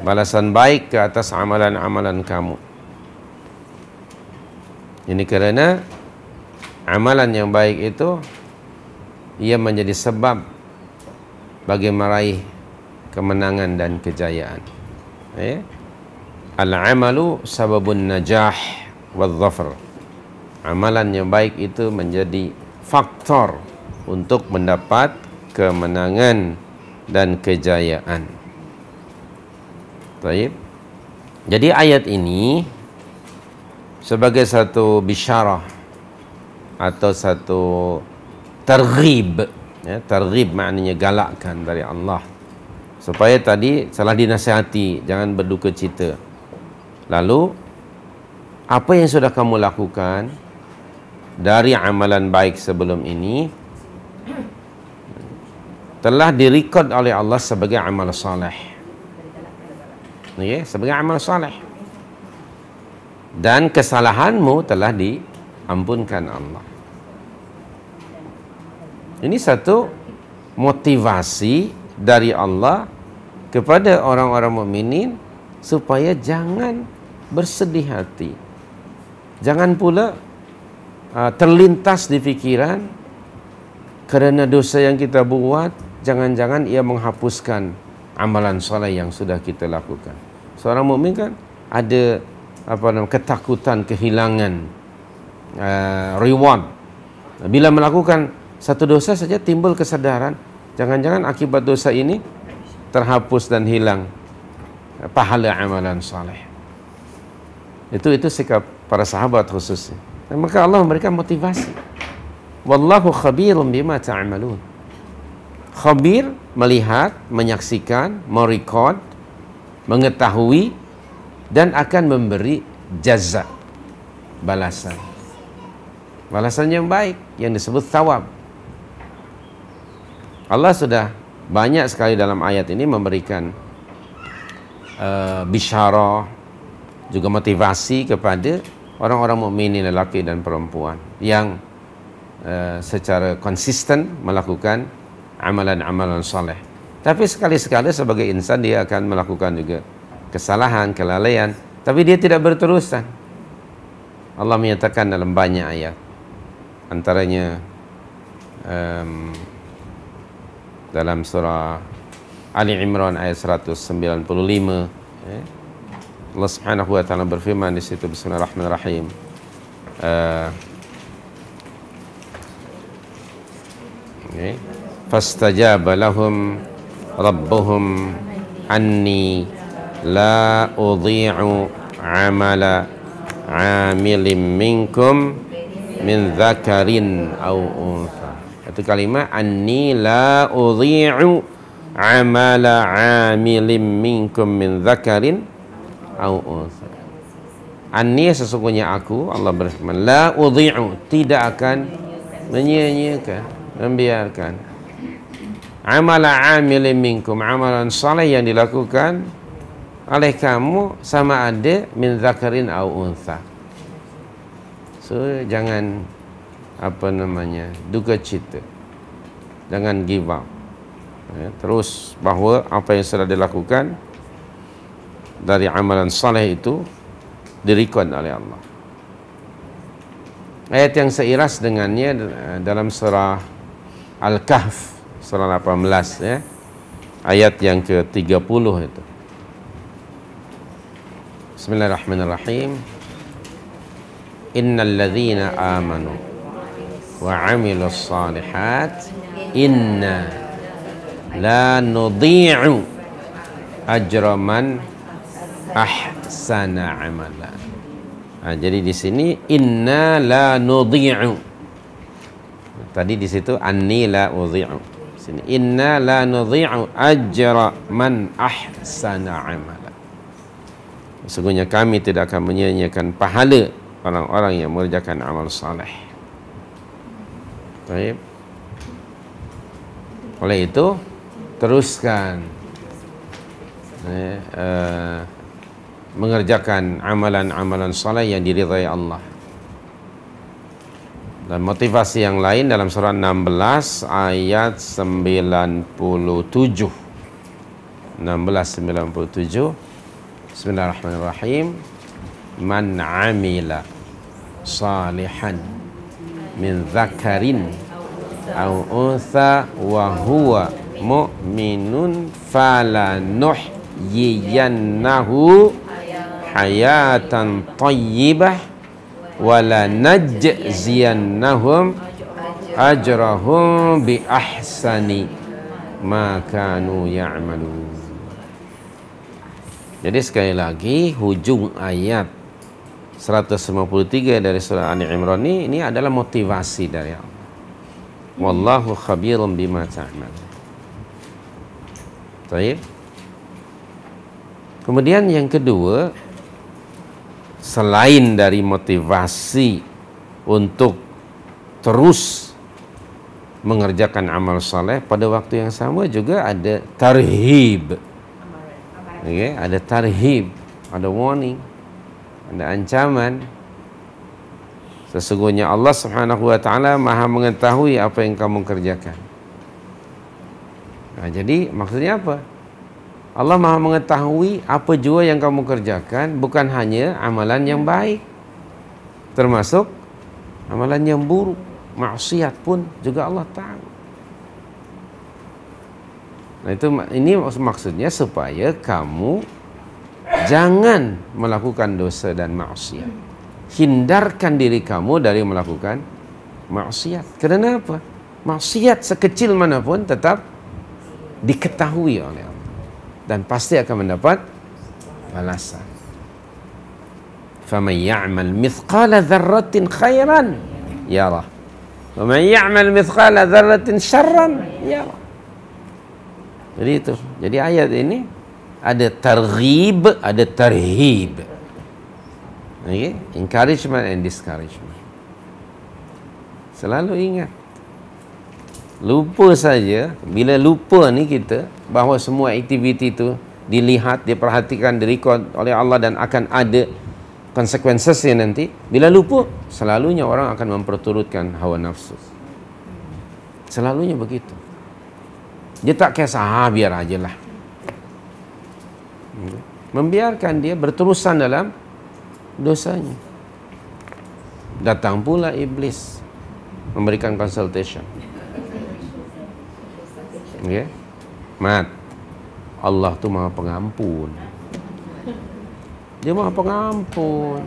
A: balasan baik ke atas amalan-amalan kamu. Ini kerana amalan yang baik itu ia menjadi sebab bagi meraih kemenangan dan kejayaan. Al-amalu sababun najah wal-dhafar. Amalan yang baik itu menjadi faktor untuk mendapat kemenangan dan kejayaan. Baik. Jadi ayat ini sebagai satu bisyarah atau satu targhib, ya, targhib maknanya galakkan dari Allah, supaya tadi salah dinasihati, jangan berduka cita. Lalu apa yang sudah kamu lakukan dari amalan baik sebelum ini telah direkod oleh Allah sebagai amal saleh. Ya, sebagai amal saleh. Dan kesalahanmu telah diampunkan Allah. Ini satu motivasi dari Allah kepada orang-orang mukminin supaya jangan bersedih hati. Jangan pula terlintas di pikiran kerana dosa yang kita buat, jangan-jangan ia menghapuskan amalan soleh yang sudah kita lakukan. Seorang mukmin kan ada ketakutan kehilangan reward. Bila melakukan satu dosa saja timbul kesadaran, jangan-jangan akibat dosa ini terhapus dan hilang pahala amalan soleh. Itu sikap para sahabat khususnya. Dan maka Allah memberikan motivasi. Wallahu khabirun bima ta'malun. Khabir, melihat, menyaksikan, merekod, mengetahui, dan akan memberi jaza, balasan. balasan yang baik yang disebut thawab. Allah sudah banyak sekali dalam ayat ini memberikan bisyarah, juga motivasi kepada orang-orang mukminin lelaki dan perempuan yang secara konsisten melakukan amalan-amalan soleh. Tapi sekali-sekala sebagai insan dia akan melakukan juga kesalahan, kelalaian, tapi dia tidak berterusan. Allah menyatakan dalam banyak ayat, antaranya dalam surah Ali Imran ayat 195, Allah Subhanahu wa taala berfirman di situ, Bismillahirrahmanirrahim. Fastajaba lahum rabbuhum anni la udhi'u amala amilin minkum min dzakarin aw untha. Itu kalimat anni la udhi'u amala amilin minkum min dzakarin aw untha. Anni, sesungguhnya aku, Allah berfirman, la udhi'u, tidak akan menyia-nyiakan, membiarkan amala amilin minkum, amalan saleh yang dilakukan oleh kamu, sama ada min dzakarin aw untha. So jangan duka cita, jangan give up, terus bahawa apa yang sudah dilakukan dari amalan saleh itu direkod oleh Allah. Ayat yang seiras dengannya dalam surah Al-Kahf, surah 18, ya, ayat yang ke-30 itu. Bismillahirrahmanirrahim. Innal ladzina amanu wa 'amilus shalihat inna la nudhi'u ajra man ahsana amala. Jadi di sini inna la nudhi'u. Tadi di situ anni la udhi'u. Sini inna la nudhi'u ajra man ahsana amala. Sesungguhnya kami tidak akan menyia-nyiakan pahala orang-orang yang mengerjakan amal saleh. Baik. Oleh itu teruskan mengerjakan amalan-amalan saleh yang diridhai Allah. Dan motivasi yang lain dalam surah 16 ayat 97. 16:97. Bismillahirrahmanirrahim. Man 'amila salihan min dzakarin aw untha wa huwa mu'minun falanuhyiyannahu hayatan thayyibah wa lanajziyannahum ajrahum bi ahsani ma kanu ya'malun. Jadi sekali lagi hujung ayat 153 dari surah Ali Imran ini adalah motivasi dari Allah. Wallahu khabirum bima ta'mal. Baik. Kemudian yang kedua, selain dari motivasi untuk terus mengerjakan amal saleh, pada waktu yang sama juga ada tarhib. Okay, ada tarhib, ada warning, ada ancaman. Sesungguhnya Allah Subhanahu wa taala Maha mengetahui apa yang kamu kerjakan. Nah, jadi maksudnya apa? Allah Maha mengetahui apa jua yang kamu kerjakan, bukan hanya amalan yang baik, termasuk amalan yang buruk, maksiat pun juga Allah tahu. Nah, ini maksudnya supaya kamu jangan melakukan dosa dan maksiat. Hindarkan diri kamu dari melakukan maksiat. Karena apa? Maksiat sekecil manapun tetap diketahui oleh Allah dan pasti akan mendapat balasan. Faman ya'mal mithqala dzarratin khairan yarah. Wa man ya'mal mithqala dzarratin syarran yarah. Jadi itu. Jadi ayat ini ada targhib, ada tarhib. Okay? Encouragement and discouragement. Selalu ingat. Lupa saja, bila lupa ni kita bahawa semua aktiviti itu dilihat, diperhatikan, direkod oleh Allah dan akan ada konsekuensinya nanti. Bila lupa, selalunya orang akan memperturutkan hawa nafsu. Selalunya begitu. Dia tak kisah, biar ajalah. Membiarkan dia berterusan dalam dosanya. Datang pula iblis memberikan consultation. Okay? Mat, Allah tu Maha Pengampun. Dia Maha Pengampun.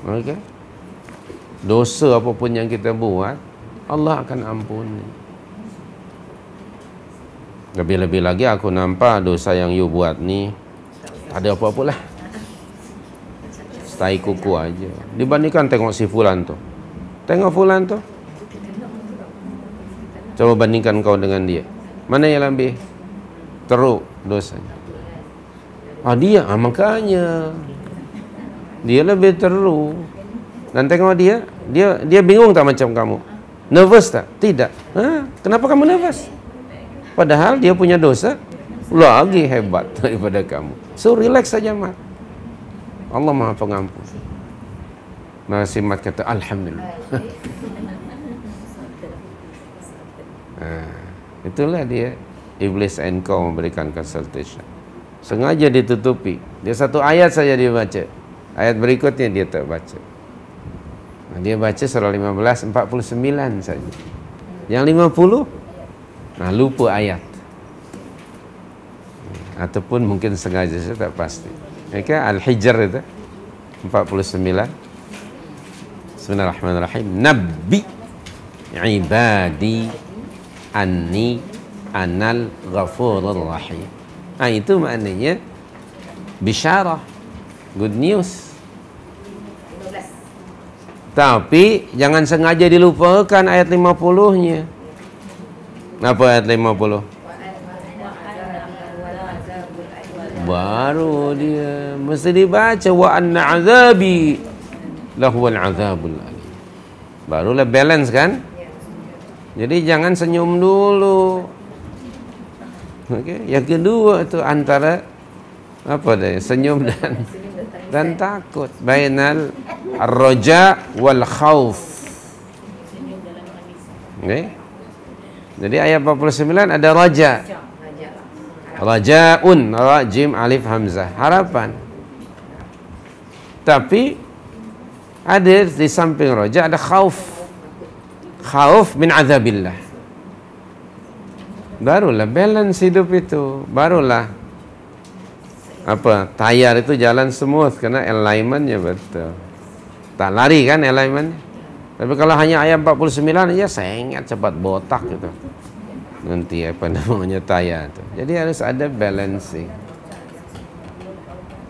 A: Okay? Dosa apapun yang kita buat, Allah akan ampuni. Lebih-lebih lagi aku nampak dosa yang you buat ni tak ada apa-apa lah. Tai kuku aja. Dibandingkan tengok si fulan tu. Tengok fulan tu. Coba bandingkan kau dengan dia. Mana yang lebih teruk dosanya? Dia, makanya dia lebih teruk. Dan tengok dia bingung tak macam kamu? Nervous tak? Tidak. Kenapa kamu nervous? Padahal dia punya dosa lagi hebat daripada kamu. So relax saja, Mat. Allah Maha Pengampun. Maka Mat kata Alhamdulillah. Itulah dia, iblis and kau memberikan consultation. Sengaja ditutupi. Dia satu ayat saja dia baca. Ayat berikutnya dia tak baca. Dia baca surah 15 49 saja. Yang 50 lupa ayat. Ataupun mungkin sengaja, saya tak pasti. Okay? Al-Hijr itu 49. Bismillahirrahmanirrahim. Nabi ibadi anni anal ghafurur rahim. Itu maknanya bisyarah, good news. Tapi jangan sengaja dilupakan ayat 50-nya. Apa ayat 50? Baru dia mesti dibaca wa anna azabi lahuwal azabul alim. Barulah balance kan? Jadi jangan senyum dulu. Okey, yang kedua tu antara apa dia? Senyum dan takut. Bainal ar-raja wal khauf. Okey. Jadi ayat 49 ada raja. Rajaun, ra jim alif hamzah, harapan. Tapi ada di samping raja ada khauf. Khauf min azabillah. Barulah balance hidup itu. Barulah tayar itu jalan smooth karena alignmentnya betul. Tak lari kan alignmentnya. Tapi kalau hanya ayat 49 aja sangat cepat botak gitu. Nanti namanya tayar itu. Jadi harus ada balancing.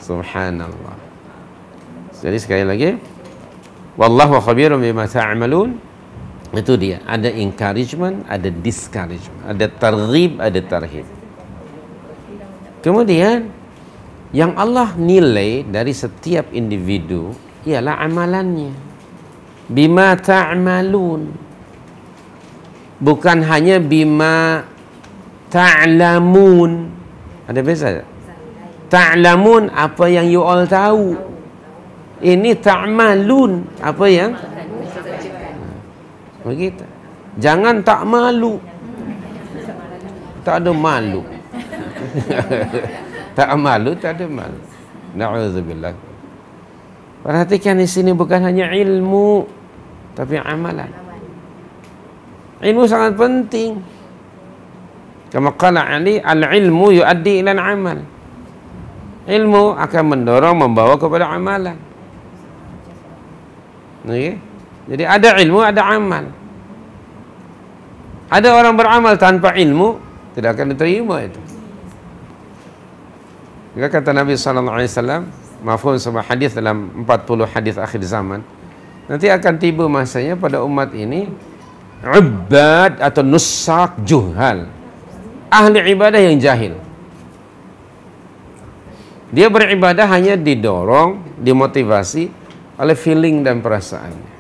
A: Subhanallah. Jadi sekali lagi, wallahu khabirun bima ta'malun. Itu dia, ada encouragement, ada discouragement, ada targhib, ada tarhib. Kemudian yang Allah nilai dari setiap individu ialah amalannya. Bima ta'malun. Bukan hanya bima ta'lamun. Ada beza tak? Ta'lamun apa yang you all tahu. Ini ta'malun apa yang begitu. Jangan tak malu. Tak ada malu. Tak malu, tak ada malu. Na'udzubillah. Perhatikan di sini bukan hanya ilmu, tapi amalan. Ilmu sangat penting. Kama qala Ali, al-ilmu yuaddi ila al-amal. Ilmu akan mendorong, membawa kepada amalan. Okay? Jadi ada ilmu, ada amal. Ada orang beramal tanpa ilmu, tidak akan diterima itu. Jika kata Nabi SAW, mafhum sebuah hadis dalam 40 hadis akhir zaman, nanti akan tiba masanya pada umat ini ubad atau nusak juhal, ahli ibadah yang jahil. Dia beribadah hanya didorong, dimotivasi oleh feeling dan perasaannya.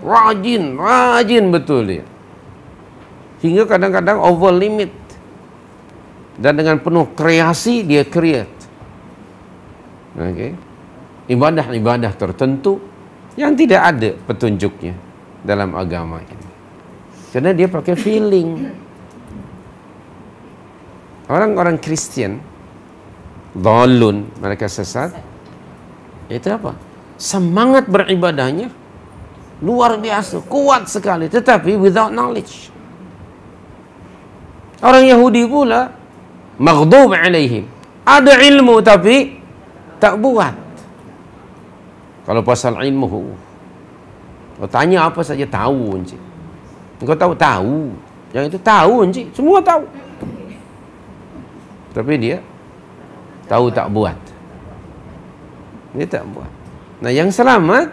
A: rajin betul dia. Hingga kadang-kadang over limit. Dan dengan penuh kreasi dia create. Okay. Ibadah-ibadah tertentu yang tidak ada petunjuknya dalam agama ini. Karena dia pakai feeling. Orang-orang Kristian dhalun, mereka sesat. Itu apa? Semangat beribadahnya luar biasa, kuat sekali, tetapi without knowledge. Orang Yahudi pula maghdub alaihim, ada ilmu tapi tak buat. Kalau pasal ilmu, kau tanya apa saja tahu encik. Kau tahu, yang itu tahu encik, semua tahu. Tapi dia tahu tak buat. Dia tak buat. Nah, yang selamat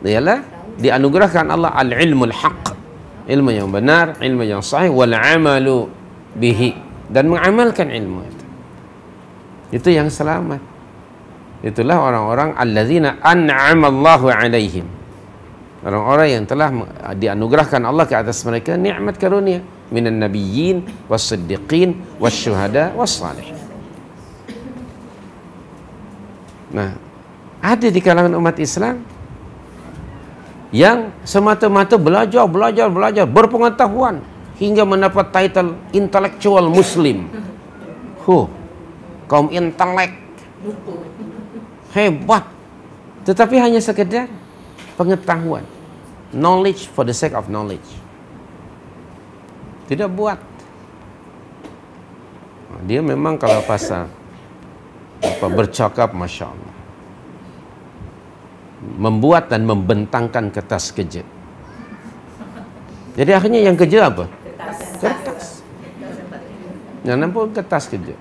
A: ialah dianugerahkan Allah al-ilmul haq, ilmu yang benar, ilmu yang sahih, wal amalu bihi, dan mengamalkan ilmu itu. Itu yang selamat. Itulah orang-orang allazina an'ama Allahu alaihim. Orang-orang yang telah dianugerahkan Allah ke atas mereka nikmat karunia minan nabiyyin was-siddiqin wasyuhada was-salihin. Nah, ada di kalangan umat Islam yang semata-mata belajar, berpengetahuan hingga mendapat title intellectual Muslim. Kaum intelek hebat, tetapi hanya sekedar pengetahuan, knowledge for the sake of knowledge, tidak buat. Dia memang kalau pasal bercakap, masya Allah, membuat dan membentangkan kertas kerja. Jadi akhirnya yang kerja apa? Kertas. Yang nampak kertas kerja.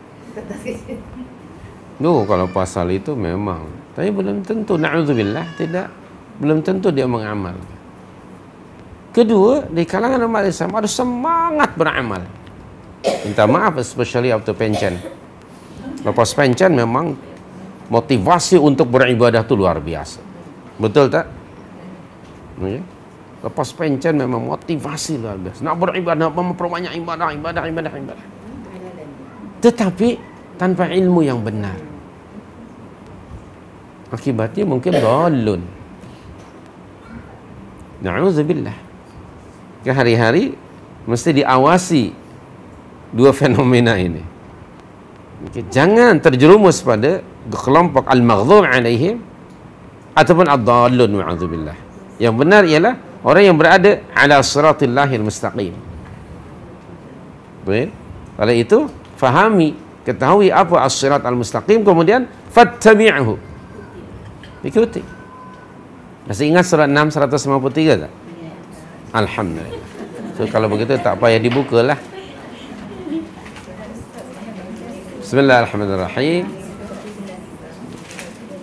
A: Kalau pasal itu memang, tapi belum tentu, na'udzubillah, belum tentu dia mengamal. Kedua, di kalangan umat Islam ada semangat beramal. Minta maaf, especially after pension. Lepas pension memang motivasi untuk beribadah itu luar biasa. Betul tak? Okay. Lepas pension memang motivasi luar biasa. Nak beribadah, memperbanyak ibadah. Tetapi tanpa ilmu yang benar. Akibatnya mungkin dhalun. Na'udzubillah. Hari-hari mesti diawasi dua fenomena ini. Okay. Jangan terjerumus pada kelompok al-maghdhub alaihim ataupun ad-dhalun, wa'udzubillah. Yang benar ialah orang yang berada ala siratillahil mustaqim. Baik. Kalau itu fahami, ketahui apa as-sirat al-mustaqim, kemudian fattabi'hu, ikuti. Masih ingat surat 6 153 tak? Alhamdulillah. So kalau begitu tak payah dibukalah. Bismillahirrahmanirrahim.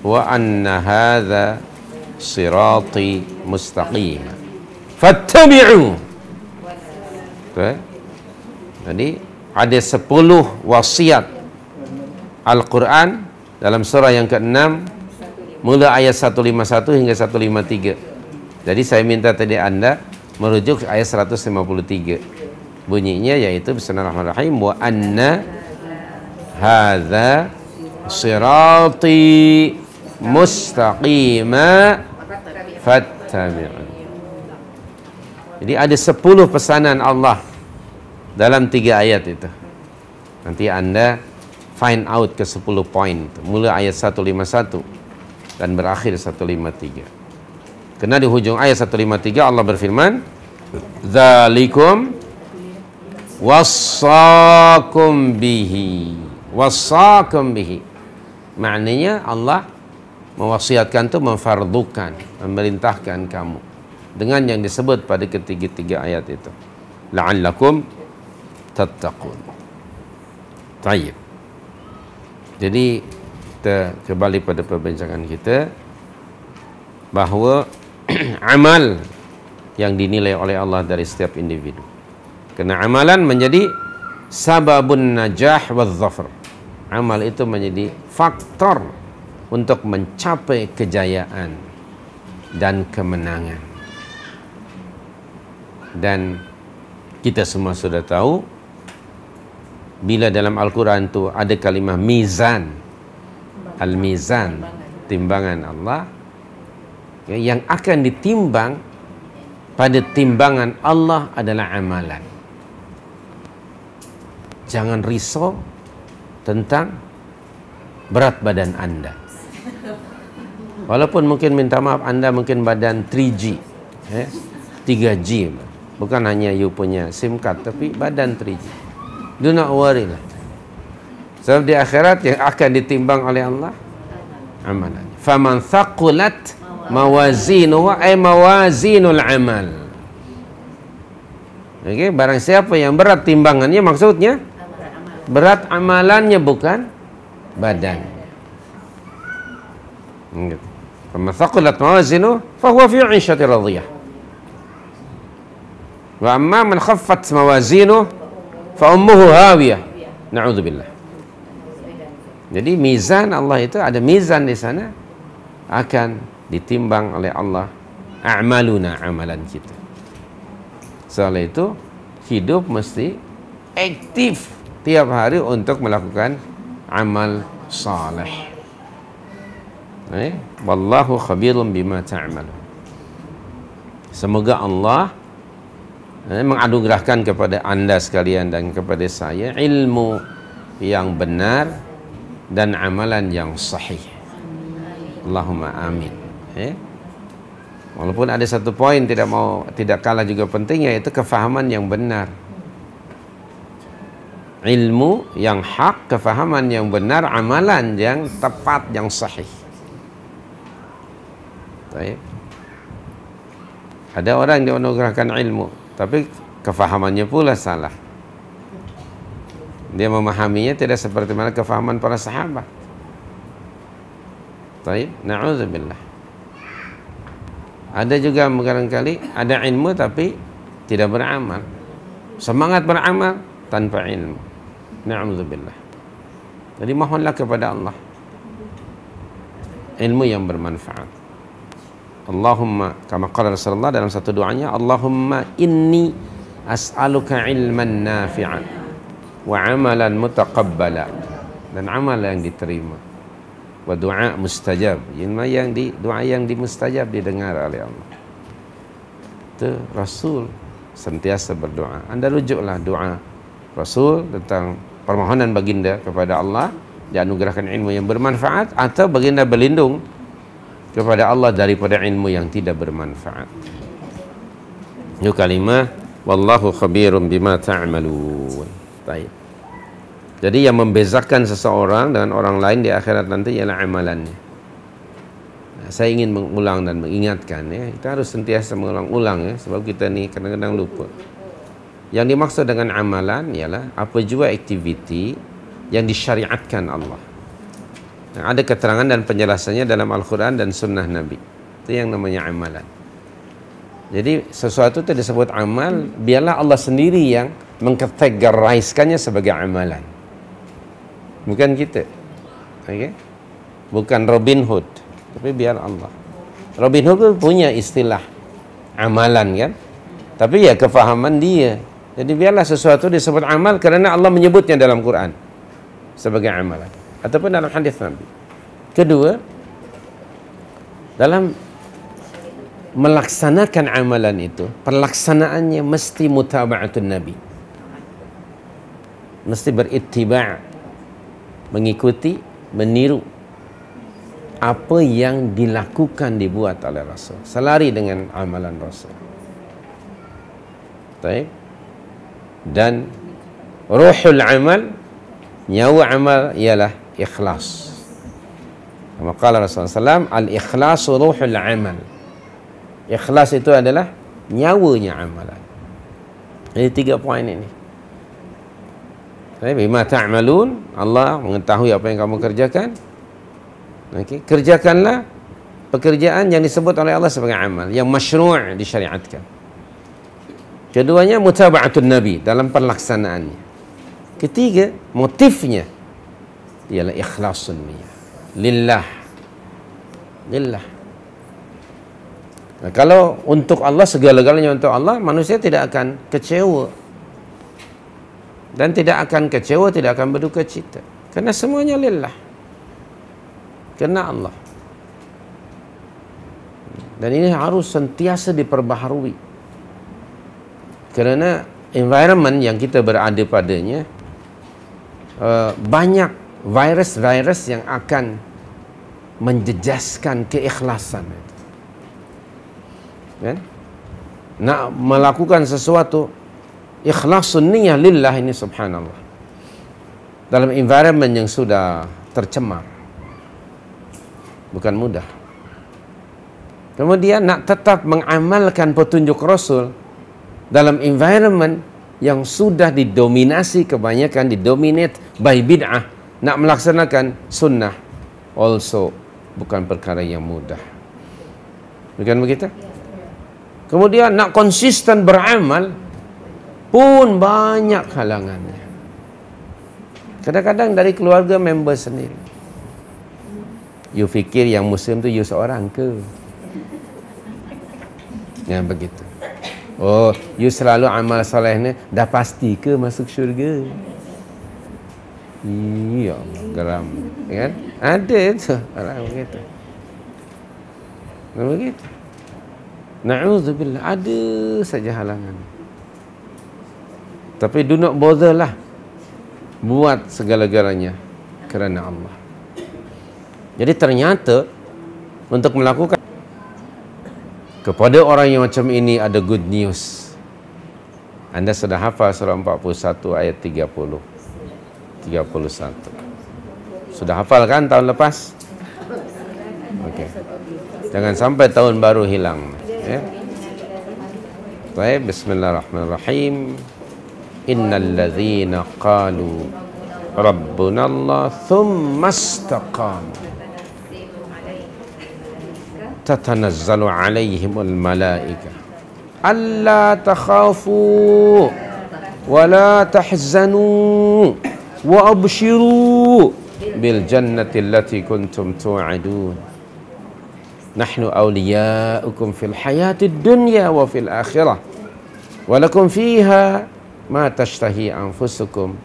A: Wa anna hadza sirati mustaqim fattabi'u. Jadi ada 10 wasiat Al-Quran dalam surah yang ke-6 mula ayat 151 hingga 153. Jadi saya minta tadi Anda merujuk ayat 153. Bunyinya yaitu bismillahirrahmanirrahim, wa anna hadza sirati mustaqima fattabi'un. Jadi ada 10 pesanan Allah dalam 3 ayat itu. Nanti Anda find out ke 10 poin. Mula ayat 151 dan berakhir 153. Karena di hujung ayat 153 Allah berfirman, "Dzalikum wassakum bihi." Wassakum bihi. Maknanya Allah mewasiatkan itu, memfardukan, memerintahkan kamu dengan yang disebut pada ketiga-tiga ayat itu. La'allakum tattaqun. Baik. Jadi kita kembali pada perbincangan kita bahawa amal yang dinilai oleh Allah dari setiap individu. Karena amalan menjadi sababun najah wa dhafar. Amal itu menjadi faktor untuk mencapai kejayaan dan kemenangan. Dan kita semua sudah tahu bila dalam Al-Quran itu ada kalimah mizan, al-mizan, timbangan Allah, yang akan ditimbang pada timbangan Allah adalah amalan. Jangan risau tentang berat badan Anda. Walaupun mungkin minta maaf Anda mungkin badan 3G, 3G, bukan hanya you punya SIM card, tapi badan 3G. Do not worry lah. Sebab di akhirat yang akan ditimbang oleh Allah amalan. Faman thaqulat mawazinuhu ay mawazinul amal. Okey, barang siapa yang berat timbangannya, maksudnya berat amalannya, bukan badan. Faman thaqulat mawazinuhu fahuwa fi 'ishatin radiyah. Wa amma man khaffat mawazinuhu fa ummuhu hawiyah. Na'udzubillah. Jadi mizan Allah itu ada mizan di sana, akan ditimbang oleh Allah a'maluna, amalan kita. Soal itu hidup mesti aktif tiap hari untuk melakukan amal saleh. Wallahu khabirun bima ta'malun. Semoga Allah menganugerahkan kepada anda sekalian dan kepada saya ilmu yang benar dan amalan yang sahih. Allahumma amin. Walaupun ada satu poin tidak kalah juga penting, yaitu kefahaman yang benar. Ilmu yang hak, kefahaman yang benar, amalan yang tepat, yang sahih. Baik. Ada orang yang dianugerahkan ilmu, tapi kefahamannya pula salah. Dia memahaminya tidak seperti mana kefahaman para sahabat. Baik, na'udzubillah. Ada juga barangkali ada ilmu tapi tidak beramal. Semangat beramal tanpa ilmu. Na'udzubillah. Jadi mohonlah kepada Allah ilmu yang bermanfaat. Allahumma, kama qala Rasulullah dalam satu doanya, Allahumma inni as'aluka ilman nafi'an wa amalan mutaqabbala, dan amal yang diterima, wa du'a mustajab, doa yang dimustajab, didengar oleh Allah. Itu Rasul sentiasa berdoa. Anda rujuklah doa Rasul tentang permohonan baginda kepada Allah dianugerahkan ilmu yang bermanfaat, atau baginda berlindung kepada Allah daripada ilmu yang tidak bermanfaat. Itu kalimah wallahu khabirum bima ta'malun. Baik. Jadi yang membezakan seseorang dengan orang lain di akhirat nanti ialah amalannya. Nah, saya ingin mengulang dan mengingatkan, kita harus sentiasa mengulang-ulang, sebab kita ni kadang-kadang lupa. Yang dimaksud dengan amalan ialah apa jua aktiviti yang disyariatkan Allah. Nah, ada keterangan dan penjelasannya dalam Al-Quran dan Sunnah Nabi. Itu yang namanya amalan. Jadi sesuatu itu disebut amal, biarlah Allah sendiri yang mengkategoriskannya sebagai amalan, bukan kita. Okay? Bukan Robin Hood, tapi biar Allah. Robin Hood punya istilah amalan kan, tapi ya kefahaman dia. Jadi biarlah sesuatu disebut amal kerana Allah menyebutnya dalam Quran sebagai amalan, ataupun dalam hadis Nabi. Kedua, dalam melaksanakan amalan itu, perlaksanaannya mesti mutaba'atun Nabi, mesti berittiba', mengikuti, meniru apa yang dilakukan, dibuat oleh Rasul, selari dengan amalan Rasul. Baik. Dan ruhul amal, nyawa amal ialah ikhlas. Kama qala Rasulullah SAW, al-ikhlasu ruhul amal. Ikhlas itu adalah nyawanya amalan. Jadi 3 poin ini. Bima ta'malun, Allah mengetahui apa yang kamu kerjakan. Okay. Kerjakanlah pekerjaan yang disebut oleh Allah sebagai amal, yang masyru' disyariatkan. Keduanya mutaba'atun Nabi dalam pelaksanaannya. Ketiga, motifnya ialah ikhlasun niyah. Lillah. Nah, kalau untuk Allah, segala-galanya untuk Allah, manusia tidak akan kecewa. Dan tidak akan kecewa, tidak akan berduka cita. Karena semuanya lillah. Karena Allah. Dan ini harus sentiasa diperbaharui. Kerana environment yang kita berada padanya, banyak virus-virus yang akan menjejaskan keikhlasan. Kan? Nak melakukan sesuatu ikhlasun niyah lillah ini, subhanallah, dalam environment yang sudah tercemar, bukan mudah. Kemudian nak tetap mengamalkan petunjuk Rasul dalam environment yang sudah didominasi, kebanyakan didominate by bid'ah, nak melaksanakan sunnah also bukan perkara yang mudah. Bukan begitu? Kemudian nak konsisten beramal pun banyak halangannya. Kadang-kadang dari keluarga member sendiri. You fikir yang Muslim tu you seorang ke? Yang begitu. Oh, you selalu amal soleh ni, dah pasti ke masuk syurga? Iya, geram. Kan? Ada tu orang begitu. Begitu. Na'udzubillah, ada saja halangan. Tapi do not bother lah. Buat segala-galanya kerana Allah. Jadi ternyata untuk melakukan kepada orang yang macam ini ada good news. Anda sudah hafal surah 41 ayat 30. 31. Sudah hafal kan tahun lepas? Okey. Jangan sampai tahun baru hilang. Ya. Baik, bismillahirrahmanirrahim. Innal ladzina qalu rabbuna Allah thumma istaqamu tatanazzalu alaihimul malaikah alla takhafu wa la tahzanu wa abshiru bil jannati allati kuntum tu'adun. Nahnu awliya'ukum fil hayatid dunya wa fil akhirah wa lakum fiha ma tashtahi anfusukum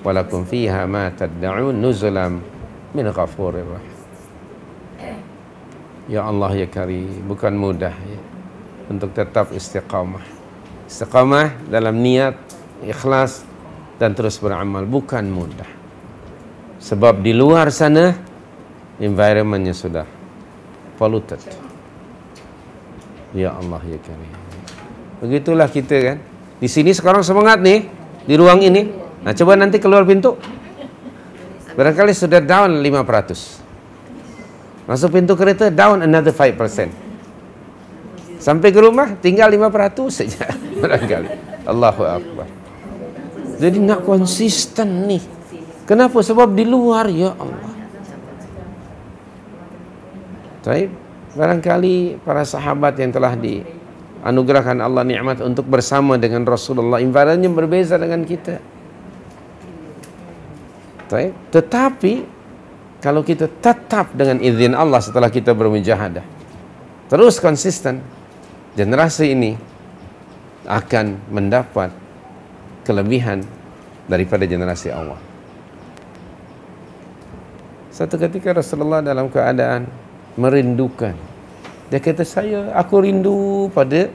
A: wa lakum fiha ma tad'un nuzulan min ghafurir rahim. Ya Allah ya Karim, bukan mudah ya, untuk tetap istiqamah. Istiqamah dalam niat, ikhlas dan terus beramal bukan mudah. Sebab di luar sana environmentnya sudah polluted. Ya Allah ya Karim. Begitulah kita kan. Di sini sekarang semangat nih, di ruang ini. Nah, coba nanti keluar pintu. Barangkali sudah down 5%. Masuk pintu kereta down another 5%. Sampai ke rumah tinggal 5% saja barangkali. Allahu Akbar. Jadi nak konsisten nih. Kenapa? Sebab di luar ya Allah. Baik, barangkali para sahabat yang telah dianugerahkan Allah nikmat untuk bersama dengan Rasulullah, environmentnya berbeza dengan kita. Baik, tetapi kalau kita tetap dengan izin Allah setelah kita bermujahadah, terus konsisten, generasi ini akan mendapat kelebihan daripada generasi awal. Satu ketika Rasulullah dalam keadaan merindukan, dia kata, aku rindu pada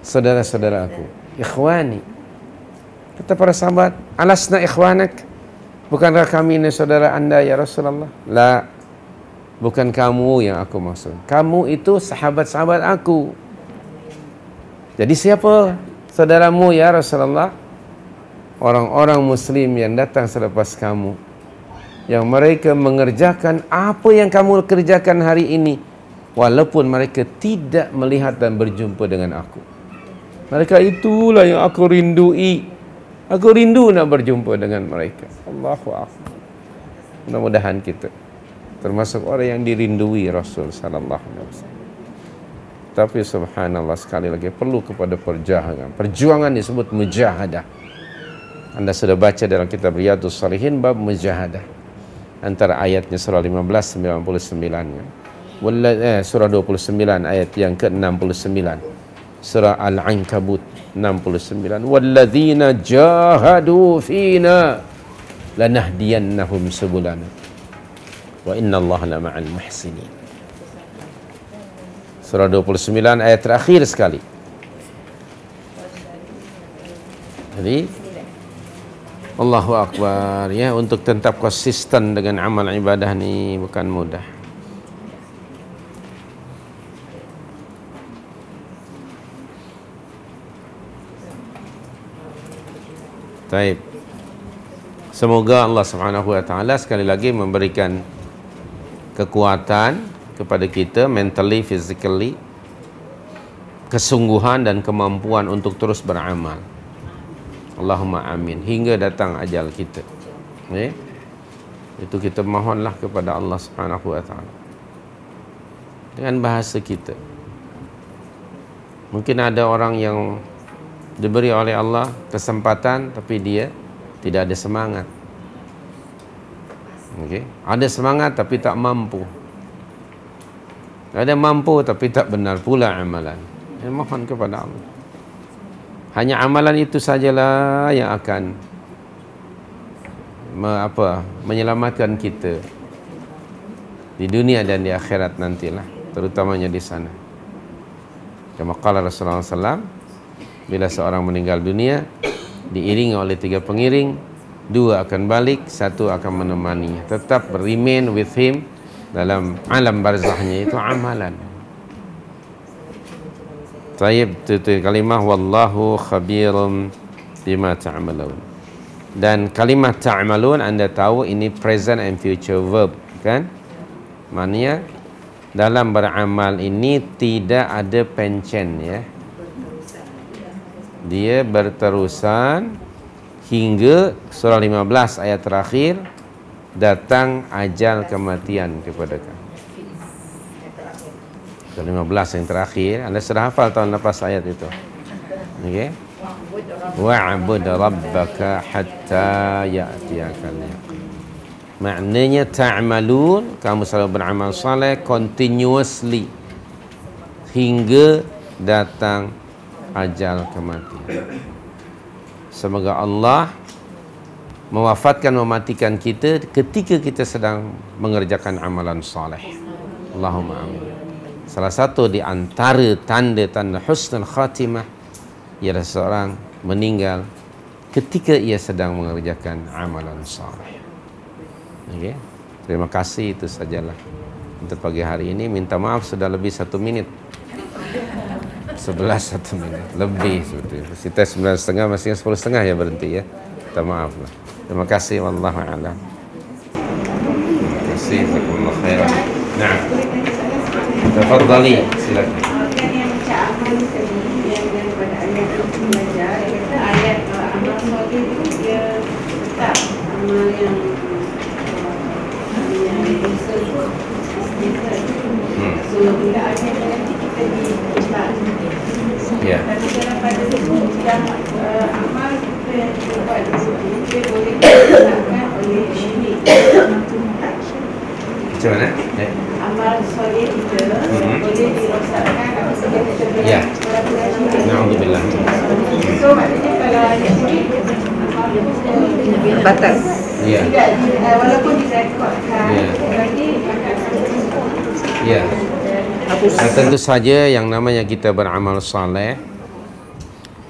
A: saudara-saudara aku, ikhwani. Kata para sahabat, alasna ikhwanak, bukankah kami ini saudara anda ya Rasulullah? La, bukan kamu yang aku maksud, kamu itu sahabat-sahabat aku. Jadi siapa saudaramu ya Rasulullah? Orang-orang muslim yang datang selepas kamu, yang mereka mengerjakan apa yang kamu kerjakan hari ini, walaupun mereka tidak melihat dan berjumpa dengan aku. Mereka itulah yang aku rindui. Aku rindu nak berjumpa dengan mereka. Allahu Akbar. Mudah-mudahan kita termasuk orang yang dirindui Rasul sallallahu alaihi wasallam. Tapi subhanallah, sekali lagi perlu kepada perjuangan. Perjuangan disebut mujahadah. Anda sudah baca dalam kitab Riyadhus Shalihin bab mujahadah. Antara ayatnya surah 15 99-nya. Surah 29 ayat yang ke-69. Surah Al-Ankabut 69. Walladzina jahadu fina lanahdiyannahum subulana wa innallaha lama'al muhsinin. Surah 29 ayat terakhir sekali. Jadi Allahu Akbar, ya, untuk tetap konsisten dengan amal ibadah ni bukan mudah. Baik. Semoga Allah Subhanahu wa taala sekali lagi memberikan kekuatan kepada kita mentally, physically, kesungguhan dan kemampuan untuk terus beramal. Allahumma amin hingga datang ajal kita. Itu kita mohonlah kepada Allah Subhanahu wa taala dengan bahasa kita. Mungkin ada orang yang diberi oleh Allah kesempatan tapi dia tidak ada semangat. Ada semangat tapi tak mampu. Ada mampu tapi tak benar pula amalan. Mohon kepada Allah. Hanya amalan itu sajalah yang akan menyelamatkan kita di dunia dan di akhirat nantilah, terutamanya di sana. Kama qala Rasulullah SAW, bila seorang meninggal dunia diiringi oleh 3 pengiring, 2 akan balik, 1 akan menemani, tetap remain with him dalam alam barzahnya, itu amalan. Taib, itu kalimah wallahu khabirum bima ta'malun. Dan kalimah ta'malun, anda tahu ini present and future verb, kan? Maknanya dalam beramal ini tidak ada pencen, ya. Dia berterusan hingga surah 15 ayat terakhir, datang ajal kematian kepada kamu. Surah 15 yang terakhir, anda sudah hafal tahun lepas ayat itu. Okey. Wa'bud rabbaka hatta ya'tiyakal yaqin. Maknanya ta'malun, kamu selalu beramal saleh continuously hingga datang ajal kematian. Semoga Allah mewafatkan, mematikan kita ketika kita sedang mengerjakan amalan saleh. Allahumma amin. Salah satu di antara tanda-tanda husnul khatimah ialah seorang meninggal ketika ia sedang mengerjakan amalan saleh. Okey. Terima kasih, itu sajalah untuk pagi hari ini. Minta maaf sudah lebih 1 minit. 11 1 minit lebih seperti itu. Kita 9.30 masih 10.30 ya berhenti, ya. Minta maaf lah. Terima kasih, wallahu a'lam. Terima kasih, jazakumullah khairan. Nah, tafadhali, silakan.
B: Yang baca amal tadi yang daripada ayat itu belajar, kata ayat amal soleh itu dia tetap amal yang usul so bila ayat nanti kita diubah.
A: Ya.
B: Tapi dalam pada itu yang amal kita yang kita buat di situ dia boleh dilakukan oleh syirik.
A: Macam mana?
B: Amal soleh kita boleh dirosakkan apabila kita melakukan syirik.
A: Na'udzubillah.
B: So maknanya kalau syirik batal.
A: Ya.
B: Tidak walaupun direkodkan, berarti akan
A: Ya. Tentu saja yang namanya kita beramal saleh,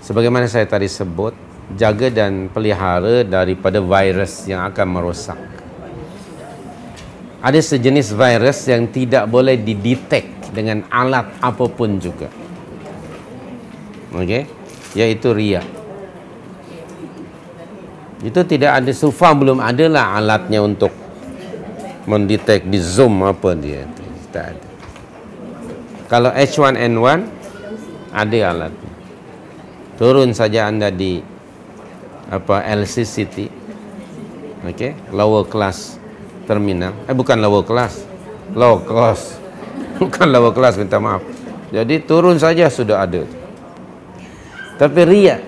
A: sebagaimana saya tadi sebut, jaga dan pelihara daripada virus yang akan merosak. Ada sejenis virus yang tidak boleh didetek dengan alat apapun juga. Okey, yaitu riya. Itu tidak ada, sufa belum adalah alatnya untuk mendetek di Zoom apa dia itu. Tak ada. Kalau H1N1 ada alatnya. Turun saja anda di LCCT, okey, lower class terminal. Bukan lower class, low cost. Bukan lower class, minta maaf. Jadi turun saja sudah ada. Tapi riya.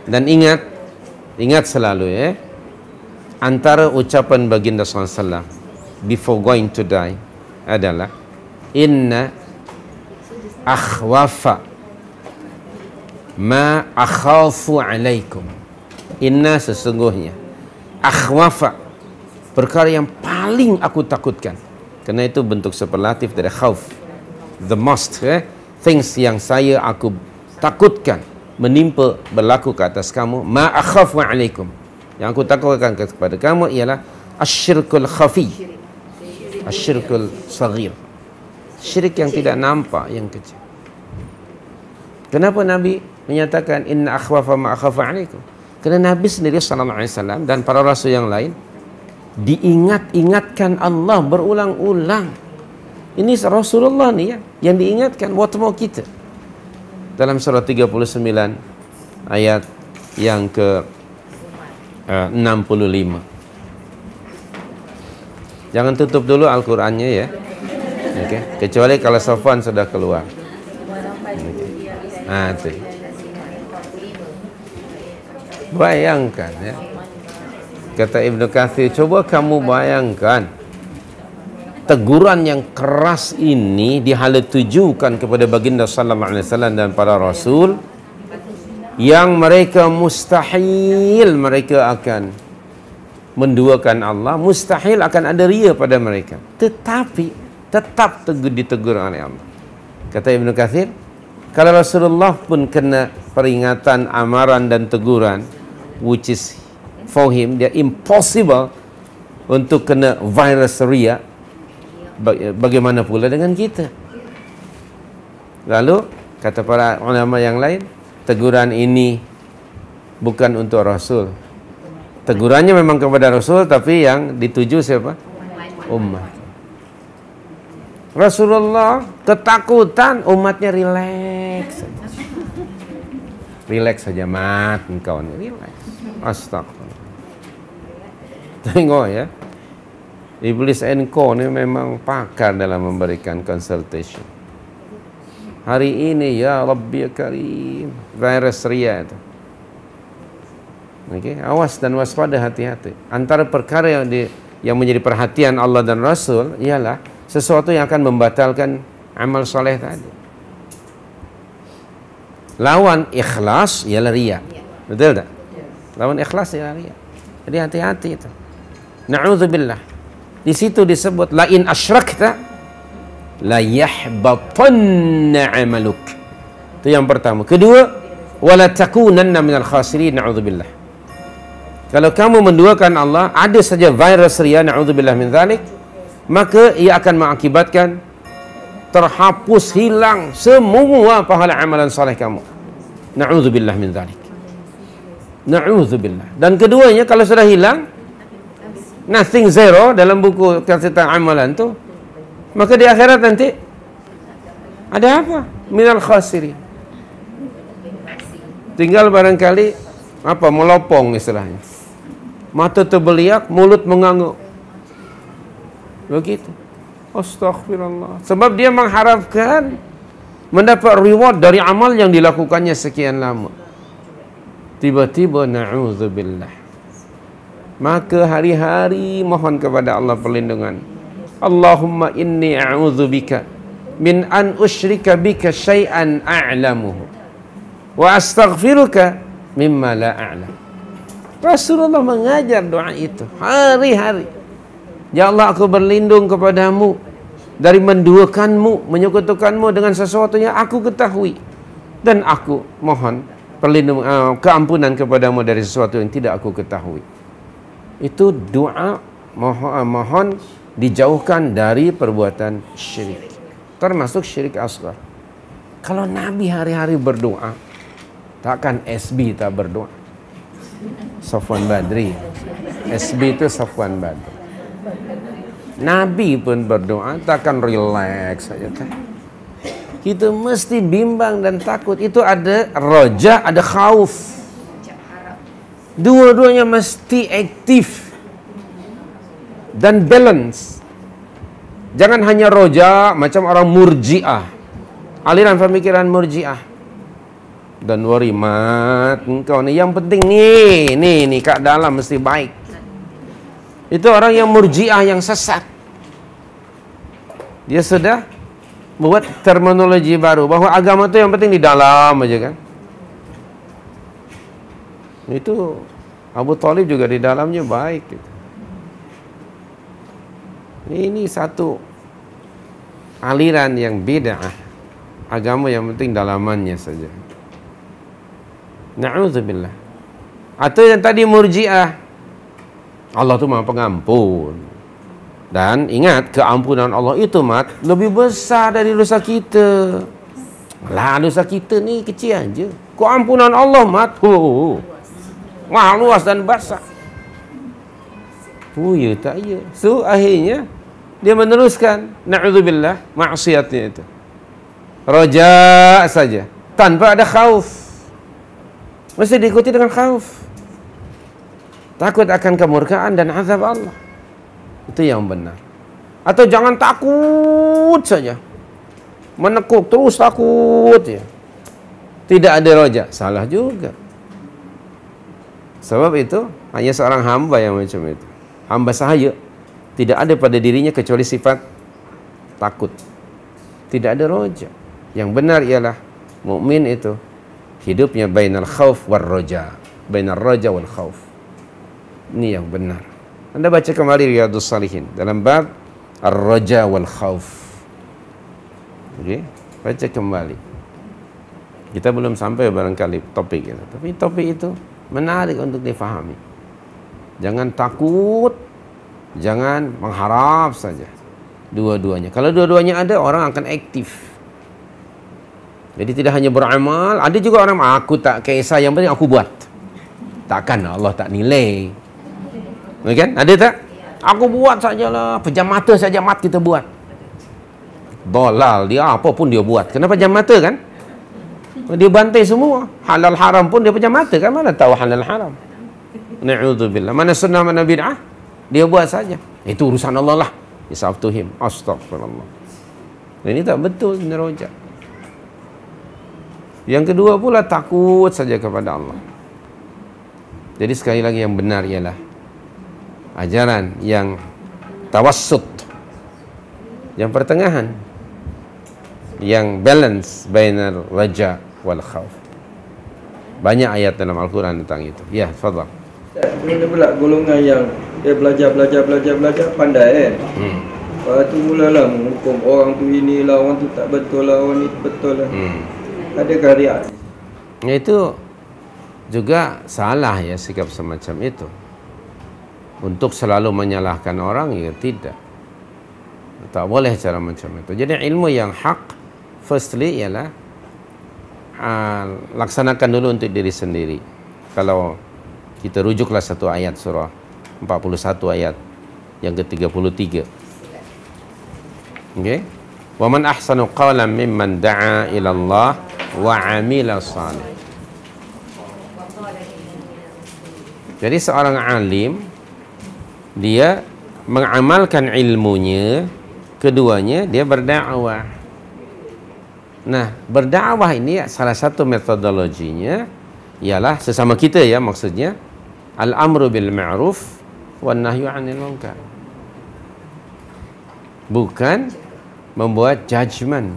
A: Dan ingat selalu, ya, antara ucapan baginda SAW before going to die adalah inna akhwafa ma akhafu alaikum. Inna sesungguhnya, akhwafa perkara yang paling aku takutkan. Karena itu bentuk superlatif dari khauf, the most, things yang aku takutkan menimpa berlaku ke atas kamu. Ma akhafu alaikum, yang aku takutkan kepada kamu ialah asyirkul khafi, asyirkul saghir, syirik yang tidak nampak, yang kecil. Kenapa Nabi menyatakan inna akhwafa ma akhafu alaikum? Kerana Nabi sendiri sallallahu alaihi wasallam dan para rasul yang lain diingatkan Allah berulang-ulang. Ini Rasulullah nih ya yang diingatkan, what more kita. Dalam surah 39 ayat yang ke 65. Jangan tutup dulu Al-Qur'annya ya. Okey, kecuali kalau Safwan sudah keluar. Okay. Bayangkan ya. Kata Ibnu Katsir, coba kamu bayangkan teguran yang keras ini dihalatujukan kepada baginda sallallahu alaihi wasallam dan para rasul yang mereka mustahil mereka akan menduakan Allah, mustahil akan ada ria pada mereka, tetapi tetap ditegur oleh Allah. Kata Ibnu Katsir, kalau Rasulullah pun kena peringatan, amaran dan teguran, which is for him, dia impossible untuk kena virus ria, bagaimana pula dengan kita? Lalu kata para ulama yang lain, teguran ini bukan untuk Rasul. Tegurannya memang kepada Rasul, tapi yang dituju siapa? Umat. Rasulullah ketakutan, umatnya relax saja. Relax saja, mat engkau ini relax. Astagfirullah. Tengok ya, Iblis and Co ni memang pakar dalam memberikan consultation. Hari ini ya Rabbi ya Karim, virus ria itu. Okay? Awas dan waspada, hati-hati. Antara perkara yang menjadi perhatian Allah dan Rasul ialah sesuatu yang akan membatalkan amal soleh tadi. Lawan ikhlas ialah ria. Betul tak? Lawan ikhlas ialah ria. Jadi hati-hati itu. Na'udzubillah. Di situ disebut la in asyrakta la yahbatanna 'amaluk. Itu yang pertama. Kedua, wala takunanna minal khasirin. Na'udzubillah. Kalau kamu menduakan Allah, ada saja virus ria, na'udzubillah min dzalik, maka ia akan mengakibatkan terhapus, hilang semua pahala amalan saleh kamu. Na'udzubillah min dzalik. Na'udzubillah. Dan keduanya kalau sudah hilang, nothing, zero dalam buku catatan amalan tu, maka di akhirat nanti ada apa? Minal khasirin. Tinggal barangkali apa, melopong istilahnya. Mata terbeliak, mulut mengangguk. Begitu. Astaghfirullah. Sebab dia mengharapkan mendapat reward dari amal yang dilakukannya sekian lama. Tiba-tiba na'udzubillah. Maka hari-hari mohon kepada Allah perlindungan. Allahumma inni a'udzubika min an usyrika bika syai'an a'lamuhu wa astaghfiruka mimma la a'lam. Rasulullah mengajar doa itu hari-hari. Ya Allah, aku berlindung kepadamu dari menduakanmu, menyekutukanmu dengan sesuatu yang aku ketahui, dan aku mohon perlindungan, keampunan kepadamu dari sesuatu yang tidak aku ketahui. Itu doa mohon dijauhkan dari perbuatan syirik, termasuk syirik asghar. Kalau Nabi hari-hari berdoa, takkan SB tak berdoa? Safwan Badri, SB itu Safwan Badri. Nabi pun berdoa, takkan relax saja. Kita mesti bimbang dan takut. Itu ada roja, ada khauf. Dua-duanya mesti aktif dan balance. Jangan hanya roja macam orang murji'ah, aliran pemikiran murji'ah. Dan worry mat engkau ni, yang penting ni kat dalam mesti baik. Itu orang yang murji'ah yang sesat. Dia sudah buat terminologi baru bahawa agama tu yang penting di dalam aja kan. Itu Abu Talib juga di dalamnya baik gitu. Ini satu aliran yang bid'ah. Agama yang penting dalamannya saja. Na'udzubillah. Atau yang tadi Murji'ah, Allah tu Maha Pengampun. Dan ingat, keampunan Allah itu lebih besar dari dosa kita. Lah, dosa kita ni kecil aja. Keampunan Allah Maha luas dan besar. Oh ya, tak ya. So akhirnya dia meneruskan na'udzubillah maksiatnya itu. Raja saja tanpa ada khauf. Mesti diikuti dengan khauf. Takut akan kemurkaan dan azab Allah. Itu yang benar. Atau jangan takut saja. Menekuk terus takut ya. Tidak ada roja. Salah juga. Sebab itu hanya seorang hamba yang macam itu. Hamba sahaya. Tidak ada pada dirinya kecuali sifat takut. Tidak ada roja. Yang benar ialah mukmin itu hidupnya bainal khauf war roja. Bainal roja wal khauf. Ini yang benar. Anda baca kembali Riyadhus Shalihin dalam bab ar-roja wal khauf. Okey, baca kembali. Kita belum sampai barangkali topik itu, tapi topik itu menarik untuk difahami. Jangan takut, jangan mengharap saja. Dua-duanya. Kalau dua-duanya ada, orang akan aktif. Jadi tidak hanya beramal, ada juga orang aku tak kisah, yang penting aku buat. Takkan Allah tak nilai. Kan? Ada tak? Aku buat sajalah, pejam mata saja mat kita buat. Dolal dia apa pun dia buat. Kenapa pejam mata kan? Dia bantai semua. Halal haram pun dia pejam mata kan, mana tahu halal haram. Na'udzubillah. Mana sunnah mana bid'ah? Dia buat saja. Itu urusan Allah lah. It's up to him. Astagfirullah. Ini tak betul ini rojak. Yang kedua pula takut saja kepada Allah. Jadi sekali lagi yang benar ialah ajaran yang tawassut, yang pertengahan, yang balance bainar raja wal khauf. Banyak ayat dalam Al-Quran tentang itu. Ya, tafadhal.
C: Benda pula golongan yang dia belajar pandai kan. Lepas tu mulalah menghukum orang tu inilah, orang tu tak betul lah, orang ni betul lah. Adakah dia?
A: Itu juga salah ya sikap semacam itu. Untuk selalu menyalahkan orang, ya tidak. Tak boleh cara macam itu. Jadi ilmu yang hak firstly ialah laksanakan dulu untuk diri sendiri. Kalau kita rujuklah satu ayat surah 41 ayat yang ke-33. Okey. Wa man ahsanu qawlan mimman da'a ila Allah wa 'amila shalih. Jadi seorang alim dia mengamalkan ilmunya, keduanya dia berdakwah. Nah, berdakwah ini salah satu metodologinya ialah sesama kita ya, maksudnya al-amru bil ma'ruf wan nahyu 'anil munkar. Bukan membuat judgement.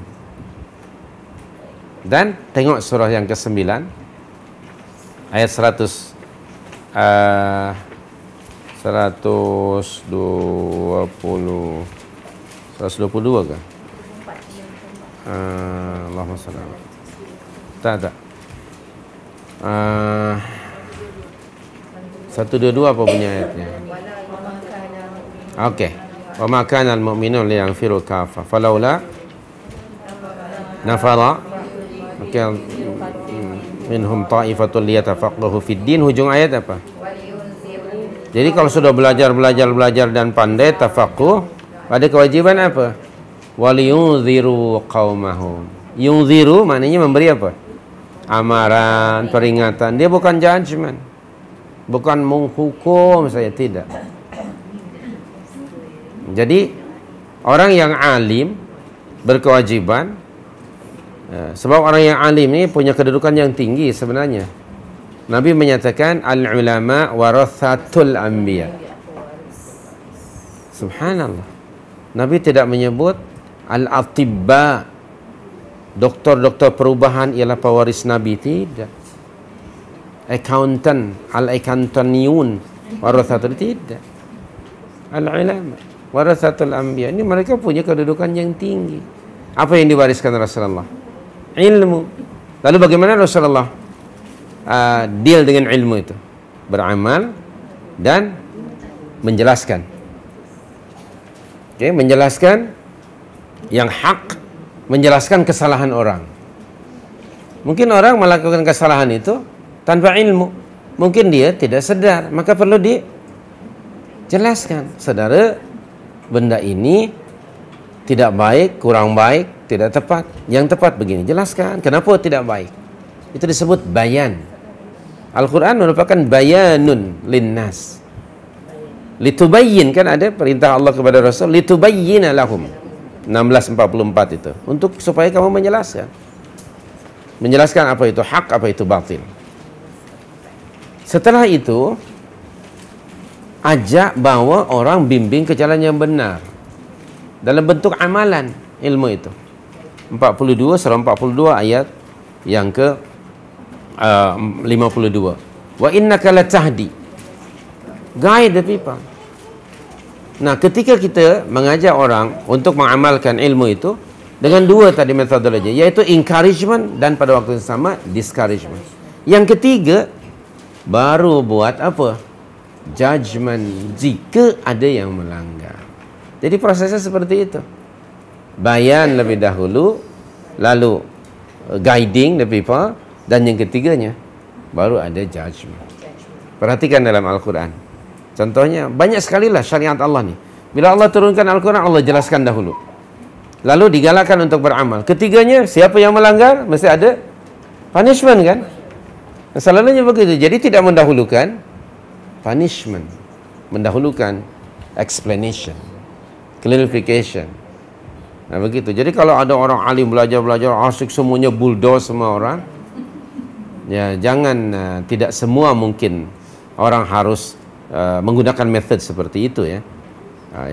A: Dan tengok surah yang ke-9 ayat 122 kan? Allahumma salli alaihi. Tak. 122 apa bunyi ayatnya? Okey. Wa ma kana al-mu'minun liyanfiru kaffa falaula nafara minhum ta'ifatul liyatafaqahu fid din. Hujung ayat apa? Jadi kalau sudah belajar dan pandai tafaqquh, ada kewajiban apa? Waliyunziru qaumahum. Yunziru maknanya memberi apa? Amaran, peringatan. Dia bukan judgement. Bukan menghukum saya, tidak. Jadi orang yang alim berkewajiban, sebab orang yang alim ini punya kedudukan yang tinggi sebenarnya. Nabi menyatakan al-ulama warathatul anbiya. Subhanallah. Nabi tidak menyebut Al-atibba, doktor-doktor perubahan ialah pewaris Nabi. Tidak. Accountant, al-accountantiyun warathatul, tidak. Al-ulama warathatul anbiya. Ini mereka punya kedudukan yang tinggi. Apa yang diwariskan Rasulullah? Ilmu. Lalu bagaimana Rasulullah deal dengan ilmu itu? Beramal dan menjelaskan. Oke, menjelaskan yang hak, menjelaskan kesalahan orang. Mungkin orang melakukan kesalahan itu tanpa ilmu. Mungkin dia tidak sadar, maka perlu dijelaskan. Saudara, benda ini tidak baik, kurang baik, tidak tepat. Yang tepat begini, jelaskan kenapa tidak baik. Itu disebut bayan. Al-Quran merupakan bayanun linnas. Litubayyin, kan ada perintah Allah kepada Rasul, litubayyina lahum. 1644 itu. Untuk supaya kamu menjelaskan. Menjelaskan apa itu hak, apa itu batil. Setelah itu, ajak bawa orang bimbing ke jalan yang benar. Dalam bentuk amalan ilmu itu. 42, surah 42 ayat yang ke 52. Wa innaka latahdi. Guide the people. Nah, ketika kita mengajak orang untuk mengamalkan ilmu itu, dengan dua tadi metodologi, yaitu encouragement dan pada waktu yang sama discouragement. Yang ketiga, baru buat apa? Judgment jika ada yang melanggar. Jadi prosesnya seperti itu. Bayan lebih dahulu, lalu guiding the people, dan yang ketiganya baru ada judgment. Perhatikan dalam Al-Quran. Contohnya banyak sekali lah syariat Allah ni. Bila Allah turunkan Al-Quran, Allah jelaskan dahulu. Lalu digalakkan untuk beramal. Ketiganya, siapa yang melanggar mesti ada punishment, kan? Selalunya begitu. Jadi tidak mendahulukan punishment, mendahulukan explanation, clarification. Nah, begitu. Jadi kalau ada orang alim belajar asyik semuanya bulldoze semua orang, ya jangan, tidak semua mungkin orang harus menggunakan metode seperti itu, ya.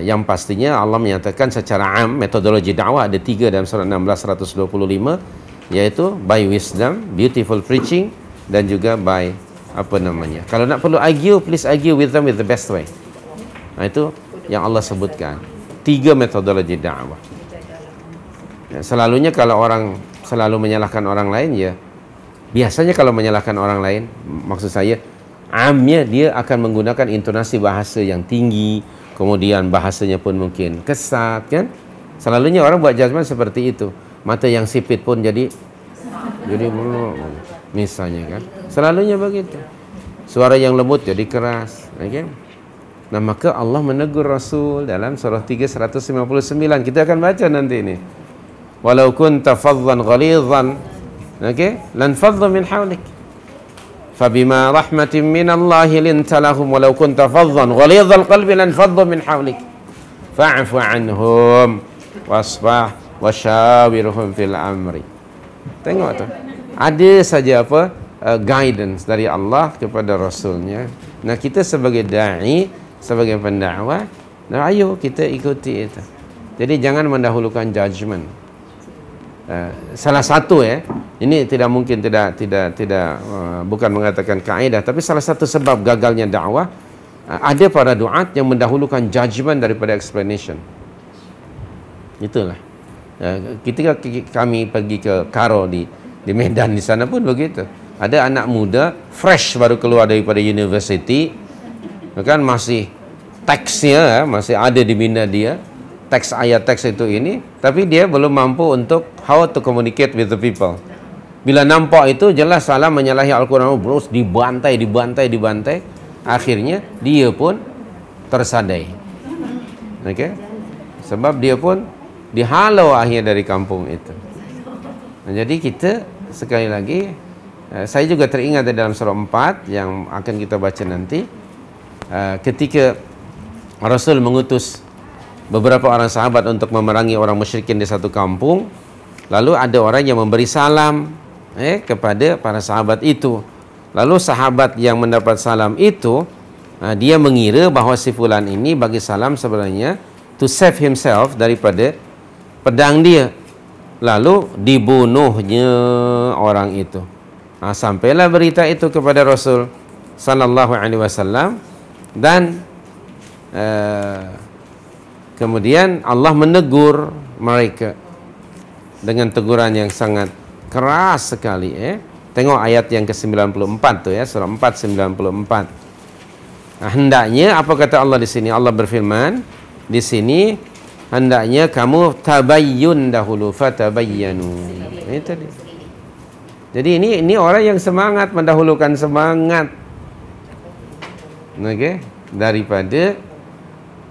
A: Yang pastinya Allah menyatakan secara am metodologi dakwah ada 3 dalam surah 16 125, yaitu by wisdom, beautiful preaching, dan juga by apa namanya. Kalau nak perlu argue, please argue with them with the best way. Nah, itu yang Allah sebutkan. 3 metodologi dakwah. Ya, selalunya kalau orang selalu menyalahkan orang lain, ya biasanya kalau menyalahkan orang lain, maksud saya amnya dia akan menggunakan intonasi bahasa yang tinggi, kemudian bahasanya pun mungkin kesat, kan? Selalunya orang buat judgement seperti itu. Mata yang sipit pun jadi misalnya, kan? Selalunya begitu. Suara yang lembut jadi keras, okay? Nah, maka Allah menegur Rasul dalam surah 3 159. Kita akan baca nanti ini. Walau kunta faddan ghalidhan, okay? Lan fadda min hawlik. Fabima rahmatin min Allah linta lahum walau kunta faddan ghalidhal qalbi lan fadda min hawlik. Fa'fu anhum wasfah wasyawirhum fil amri. Tengok tu. Ada saja apa guidance dari Allah kepada Rasulnya. Nah, kita sebagai da'i, sebagai pendakwah, nah ayo kita ikuti itu. Jadi jangan mendahulukan judgement. Salah satu, ini tidak mungkin tidak bukan mengatakan kaedah, tapi salah satu sebab gagalnya dakwah, ada para duat yang mendahulukan judgement daripada explanation. Itulah. Ketika kami pergi ke Karo di Medan, di sana pun begitu. Ada anak muda fresh baru keluar daripada university, kan masih teksnya masih ada di minda dia, teks ayat teks itu ini, tapi dia belum mampu untuk how to communicate with the people. Bila nampak itu jelas salah menyalahi Al-Quran, terus dibantai, akhirnya dia pun tersadai. Okay? Sebab dia pun dihalau akhirnya dari kampung itu. Nah, jadi kita sekali lagi, saya juga teringat dalam surah 4 yang akan kita baca nanti, ketika Rasul mengutus beberapa orang sahabat untuk memerangi orang musyrikin di satu kampung, lalu ada orang yang memberi salam kepada para sahabat itu. Lalu sahabat yang mendapat salam itu, dia mengira bahawa si fulan ini bagi salam sebenarnya to save himself daripada pedang dia. Lalu dibunuhnya orang itu. Sampailah berita itu kepada Rasul sallallahu alaihi wasallam, dan kemudian Allah menegur mereka dengan teguran yang sangat keras sekali. Tengok ayat yang ke-94 tu ya, surah 4:94. Hendaknya apa kata Allah di sini? Allah berfirman di sini, hendaknya kamu tabayyun dahulu, fatabayyanu. Itu dia. Jadi ini orang yang semangat, mendahulukan semangat. Okey, daripada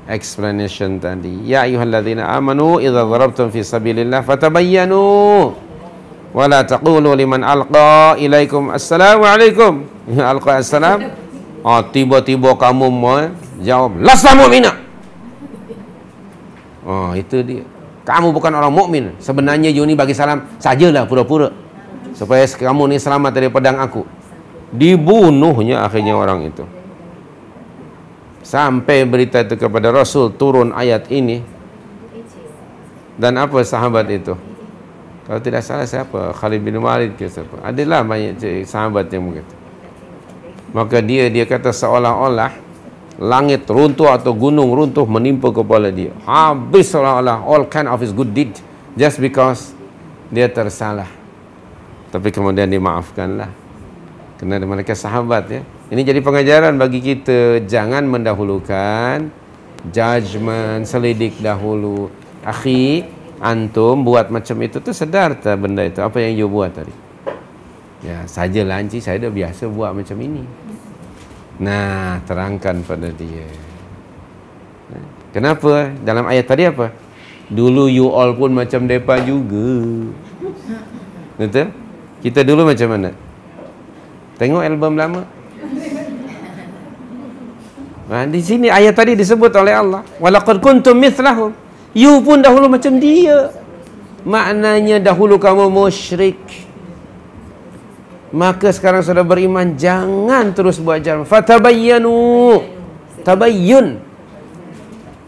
A: explanation tadi. Ya ayyuhalladzina amanu idza darabtum fi sabilillah fatabayyanu wa la taqulu liman alqa ilaikum assalamu alaikum. Alqa assalam. Tiba-tiba kamu jawab lasta mu'mina. Itu dia. Kamu bukan orang mukmin. Sebenarnya you ni bagi salam sajalah pura-pura supaya kamu ni selamat dari pedang aku. Dibunuhnya akhirnya orang itu. Sampai berita itu kepada Rasul, turun ayat ini. Dan apa sahabat itu? Kalau tidak salah siapa? Khalid bin Walid ke siapa? Adalah banyak sahabat yang begitu. Maka dia kata seolah-olah langit runtuh atau gunung runtuh menimpa kepala dia. Habis seolah-olah all kind of his good deed just because dia tersalah. Tapi kemudian dimaafkanlah. Kerana mereka sahabat ya. Ini jadi pengajaran bagi kita, jangan mendahulukan judgement, selidik dahulu. Akhi, antum buat macam itu tu sedar tak benda itu apa yang you buat tadi? Ya, sajalah encik, saya dah biasa buat macam ini. Nah, terangkan pada dia. Kenapa? Dalam ayat tadi apa? Dulu you all pun macam depa juga. Betul? Kita dulu macam mana? Tengok album lama. Di sini ayat tadi disebut oleh Allah, walaqad kuntum mithlahum. You pun dahulu macam dia. Maknanya dahulu kamu musyrik, maka sekarang sudah beriman, jangan terus buat jalan. Fatabayyanu, tabayyun,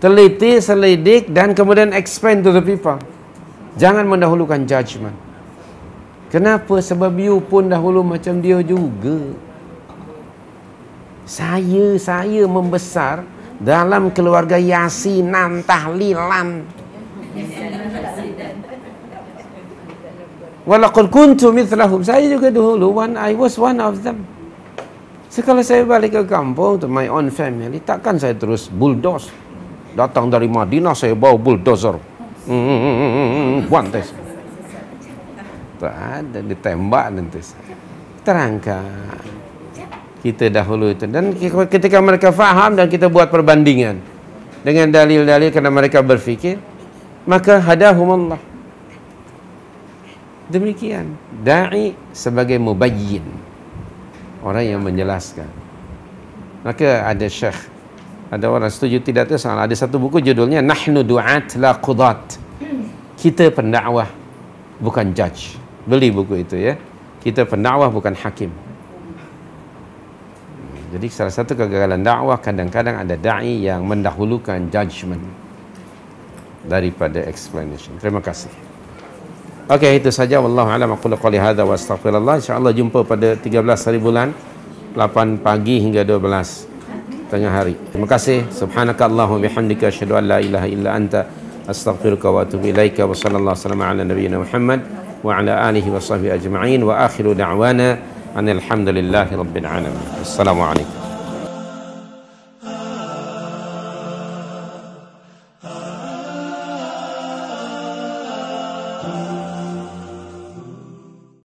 A: teliti, selidik, dan kemudian explain to the people. Jangan mendahulukan judgment. Kenapa? Sebab you pun dahulu macam dia juga. Saya membesar dalam keluarga yasinan, tahlilan. Walaqad kuntu mithlahum. Saya juga dulu, I was one of them. Sekali saya balik ke kampung, to my own family, takkan saya terus bulldoze. Datang dari Madinah, saya bawa bulldozer. Bantai. Tak ada, ditembak nanti. Terangkan. Kita dahulu itu. Dan ketika mereka faham dan kita buat perbandingan dengan dalil-dalil kerana mereka berfikir, maka hadahumullah. Demikian. Da'i sebagai mubayyin, orang yang menjelaskan. Maka ada syekh, ada orang setuju tidak itu salah. Ada satu buku judulnya Nahnu Du'at La Qudat. Kita pendakwah bukan judge. Beli buku itu ya. Kita pendakwah bukan hakim. Jadi salah satu kegagalan dakwah, kadang-kadang ada da'i yang mendahulukan judgment daripada explanation. Terima kasih. Okey, itu saja. Wallahu a'lam. Aqulu qouli hadza wa astaghfirullah. Insya-Allah jumpa pada 13 hari bulan 8 pagi hingga 12 tengah hari. Terima kasih. Subhanakallahumma bihamdika asyhadu an la ilaha illa anta astaghfiruka wa atubu ilaika. Wa sallallahu alaihi ala nabiyyina Muhammad wa ala alihi wa sahbihi ajma'in wa akhiru da'wana alhamdulillahi rabbil alamin. Assalamualaikum.